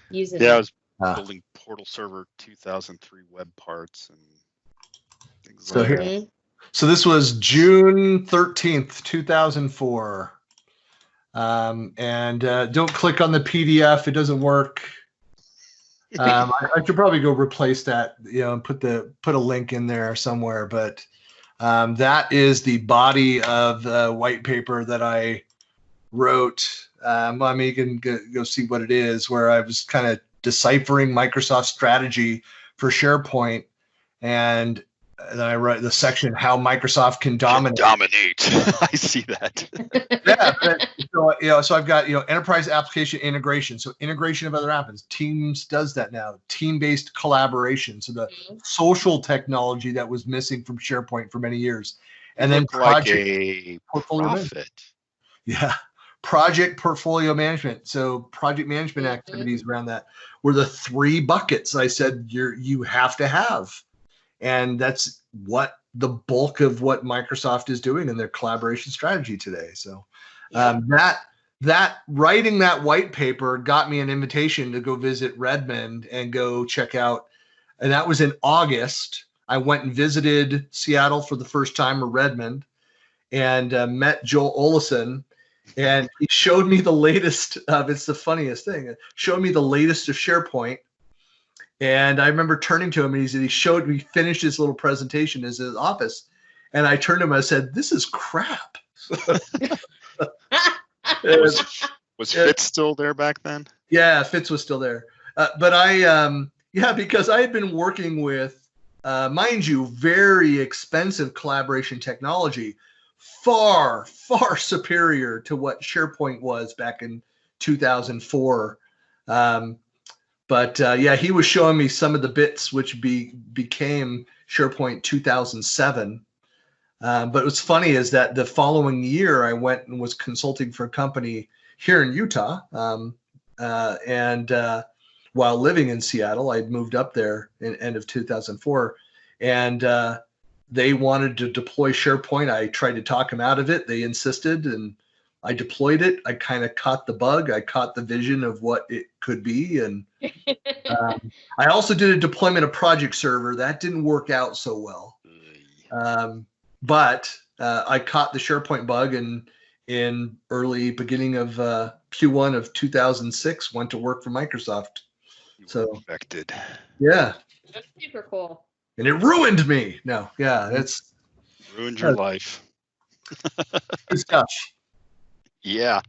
using it. Yeah, I was building Portal Server 2003 web parts and things like that. So this was June 13th, 2004. And don't click on the PDF. It doesn't work. I should probably go replace that, and put a link in there somewhere. But that is the body of the white paper that I wrote. You can go see what it is, where I was kind of deciphering Microsoft's strategy for SharePoint, and then I write the section how Microsoft can dominate. I see that. So I've got enterprise application integration, so integration of other apps. Teams does that now. Team-based collaboration, so the social technology that was missing from SharePoint for many years, and then project portfolio management. Yeah, project portfolio management. So project management activities around that were the 3 buckets I said you have to have. And that's what the bulk of what Microsoft is doing in their collaboration strategy today. So that writing that white paper got me an invitation to go visit Redmond and go check out. And that was in August. I went and visited Seattle for the first time, or Redmond, and met Joel Olesen. And he showed me the latest of, it's the funniest thing, showed me the latest of SharePoint. And I remember turning to him, and he finished his little presentation in his office. And I turned to him, and I said, "This is crap." Was Fitz still there back then? Yeah, Fitz was still there. But because I had been working with, mind you, very expensive collaboration technology, far, far superior to what SharePoint was back in 2004. But he was showing me some of the bits which became SharePoint 2007. But what's funny is that the following year, I went and was consulting for a company here in Utah. And while living in Seattle, I'd moved up there in end of 2004. And they wanted to deploy SharePoint. I tried to talk them out of it. They insisted, and I deployed it. I kind of caught the bug. I caught the vision of what it could be. And I also did a deployment of Project Server. That didn't work out so well. But I caught the SharePoint bug, and in beginning of Q1 of 2006, went to work for Microsoft. So affected. Yeah. That's super cool. And it ruined me. No, yeah, it's ruined your life. Good stuff. Yeah.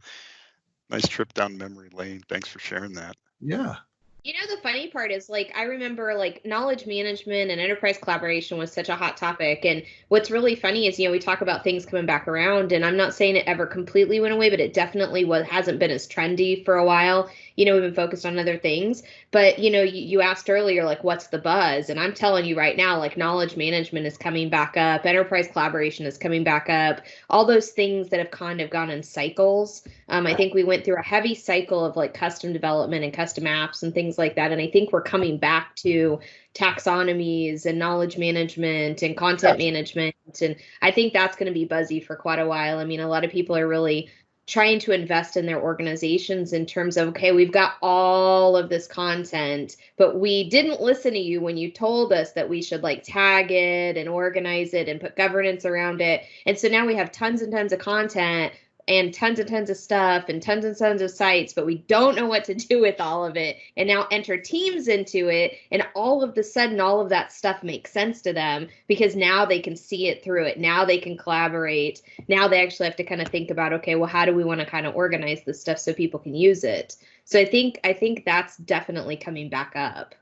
Nice trip down memory lane. Thanks for sharing that. Yeah. The funny part is, I remember, knowledge management and enterprise collaboration was such a hot topic. And what's really funny is, we talk about things coming back around, and I'm not saying it ever completely went away, but it definitely hasn't been as trendy for a while. We've been focused on other things. But, you asked earlier, what's the buzz? And I'm telling you right now, knowledge management is coming back up. Enterprise collaboration is coming back up. All those things that have kind of gone in cycles. I think we went through a heavy cycle of custom development and custom apps and things like that. And I think we're coming back to taxonomies and knowledge management and content management. And I think that's going to be buzzy for quite a while. I mean, a lot of people are really trying to invest in their organizations in terms of, okay, we've got all of this content, but we didn't listen to you when you told us that we should tag it and organize it and put governance around it. And so now we have tons and tons of content and tons of stuff and tons of sites, but we don't know what to do with all of it. And now enter teams into it, and all of the sudden, all of that stuff makes sense to them because now they can see it through it. Now they can collaborate. Now they actually have to kind of think about, okay, well, how do we want to kind of organize this stuff so people can use it? So I think that's definitely coming back up.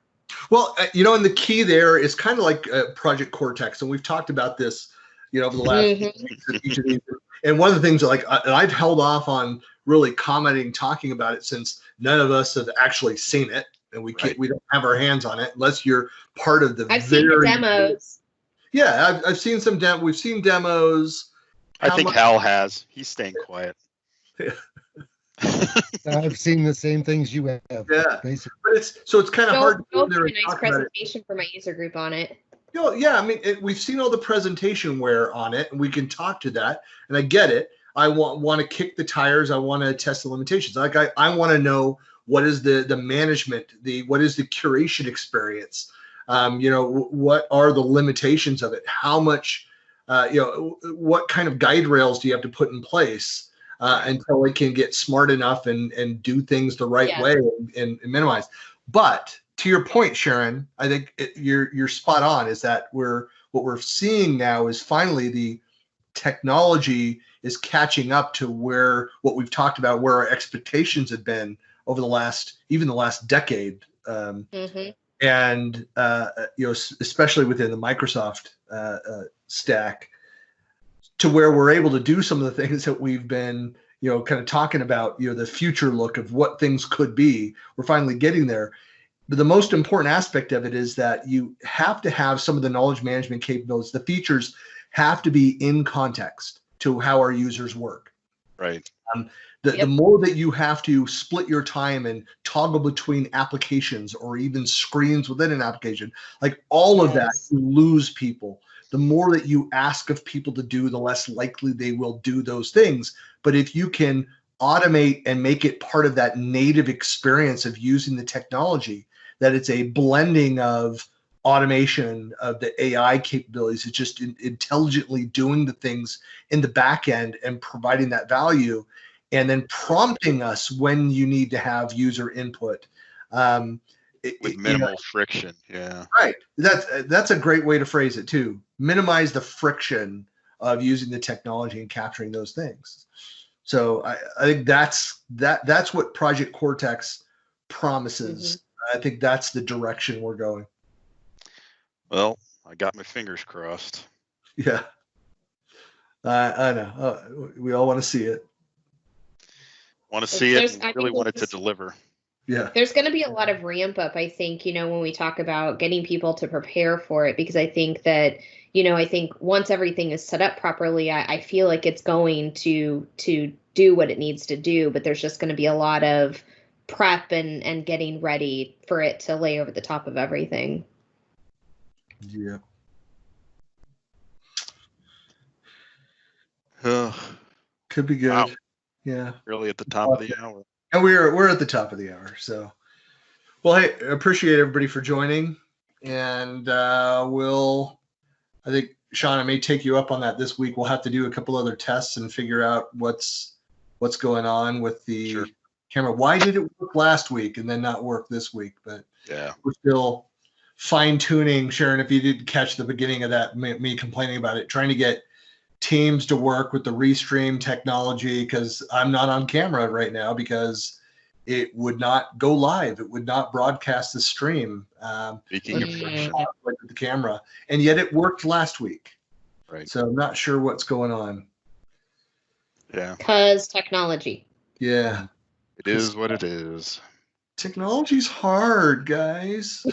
Well, and the key there is kind of like Project Cortex, and we've talked about this, over the last each of these. And one of the things I've held off on really talking about it since none of us have actually seen it, and we don't have our hands on it unless you're part of the. I've seen the demos. Yeah, I've seen some we've seen demos. I think Hal has. He's staying quiet. Yeah. I've seen the same things you have. Yeah, basically. But it's kind of hard to do a nice presentation for my user group on it. Yeah, I mean, we've seen all the presentation wear on it, and we can talk to that, and I get it. I want to kick the tires. I want to test the limitations. I want to know what is the management, what is the curation experience. What are the limitations of it? How much, what kind of guide rails do you have to put in place until it can get smart enough and do things the right way and minimize. But to your point, Sharon, I think you're spot on. Is that what we're seeing now is finally the technology is catching up to what we've talked about, where our expectations have been over the last decade, and especially within the Microsoft stack, to where we're able to do some of the things that we've been kind of talking about, the future look of what things could be. We're finally getting there. But the most important aspect of it is that you have to have some of the knowledge management capabilities. The features have to be in context to how our users work. Right. The more that you have to split your time and toggle between applications or even screens within an application, like all of that, you lose people. The more that you ask of people to do, the less likely they will do those things. But if you can automate and make it part of that native experience of using the technology, that it's a blending of automation of the AI capabilities, it's just intelligently doing the things in the back end and providing that value, and then prompting us when you need to have user input. With minimal friction, yeah. Right. That's a great way to phrase it too. Minimize the friction of using the technology and capturing those things. So I think that's what Project Cortex promises. I think that's the direction we're going. Well, I got my fingers crossed. Yeah. I know. We all want to see it. Want to see it. And really want it to deliver. Yeah. There's going to be a lot of ramp up, I think, when we talk about getting people to prepare for it, because I think that, I think once everything is set up properly, I feel like it's going to do what it needs to do, but there's just going to be a lot of prep and getting ready for it to lay over the top of everything. Yeah. Could be good. Wow. Yeah. Really at the top of the hour. And we're at the top of the hour. So, well, hey, I appreciate everybody for joining. And I think, Sean, I may take you up on that this week. We'll have to do a couple other tests and figure out what's going on with the camera. Why did it work last week and then not work this week? But yeah, we're still fine-tuning. Sharon, if you didn't catch the beginning of that, me complaining about it, trying to get Teams to work with the restream technology, because I'm not on camera right now because it would not go live. It would not broadcast the stream. Speaking of friction, with the camera, and yet it worked last week. Right. So I'm not sure what's going on. Yeah. Because technology. Yeah. It is what it is. Technology's hard, guys.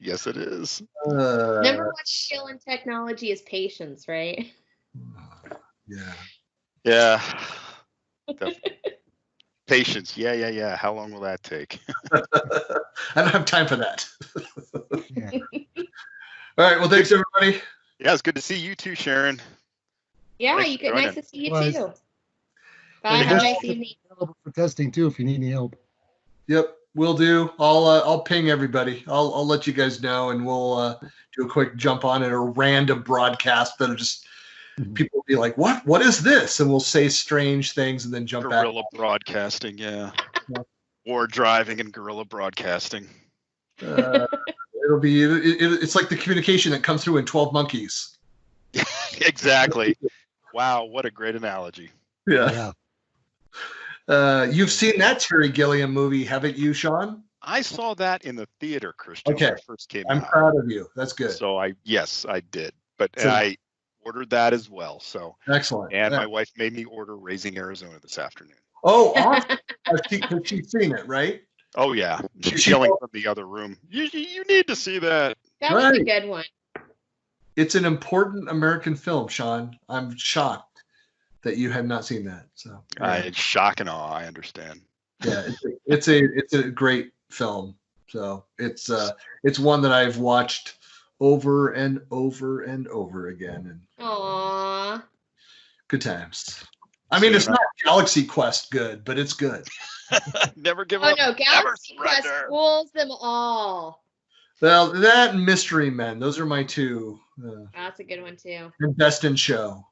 Yes, it is. Number one skill in technology is patience, right? Yeah. Yeah. Patience. Yeah. How long will that take? I don't have time for that. Yeah. All right. Well, thanks, everybody. Yeah, it's good to see you too, Sharon. Yeah, nice to see you too. Bye. Have a nice evening. For testing too, if you need any help. Yep. Will do. I'll ping everybody. I'll let you guys know, and we'll do a quick jump on it, a random broadcast that'll just people will be like, what is this? And we'll say strange things and then jump back. Guerrilla broadcasting, yeah. Or driving and guerrilla broadcasting. It'll be it's like the communication that comes through in 12 Monkeys. Exactly. Wow, what a great analogy. Yeah. You've seen that Terry Gilliam movie, haven't you, Sean? I saw that in the theater, Christian, when it first came out. I'm proud of you. That's good. So I did. But I ordered that as well. So excellent. And my wife made me order Raising Arizona this afternoon. Oh, awesome. She's seen it, right? Oh yeah. She's yelling from the other room. You need to see that. That was a good one. It's an important American film, Sean. I'm shocked that you have not seen that. So shock and awe. I understand. Yeah, it's a great film. So it's one that I've watched over and over and over again. And aww, good times. I mean, it's not Galaxy Quest good, but it's good. Never give up. Oh no, Galaxy Quest rules them all. Well, that and Mystery Men, those are my two. That's a good one too. And Best in Show.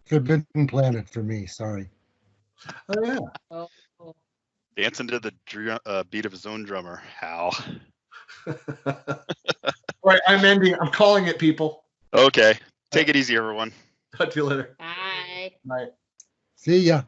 Forbidden Planet for me. Sorry. Oh yeah. Oh. Dancing to the beat of his own drummer, Hal. All right, I'm ending. I'm calling it, people. Okay. Take it easy, everyone. Talk to you later. Bye. Night. See ya.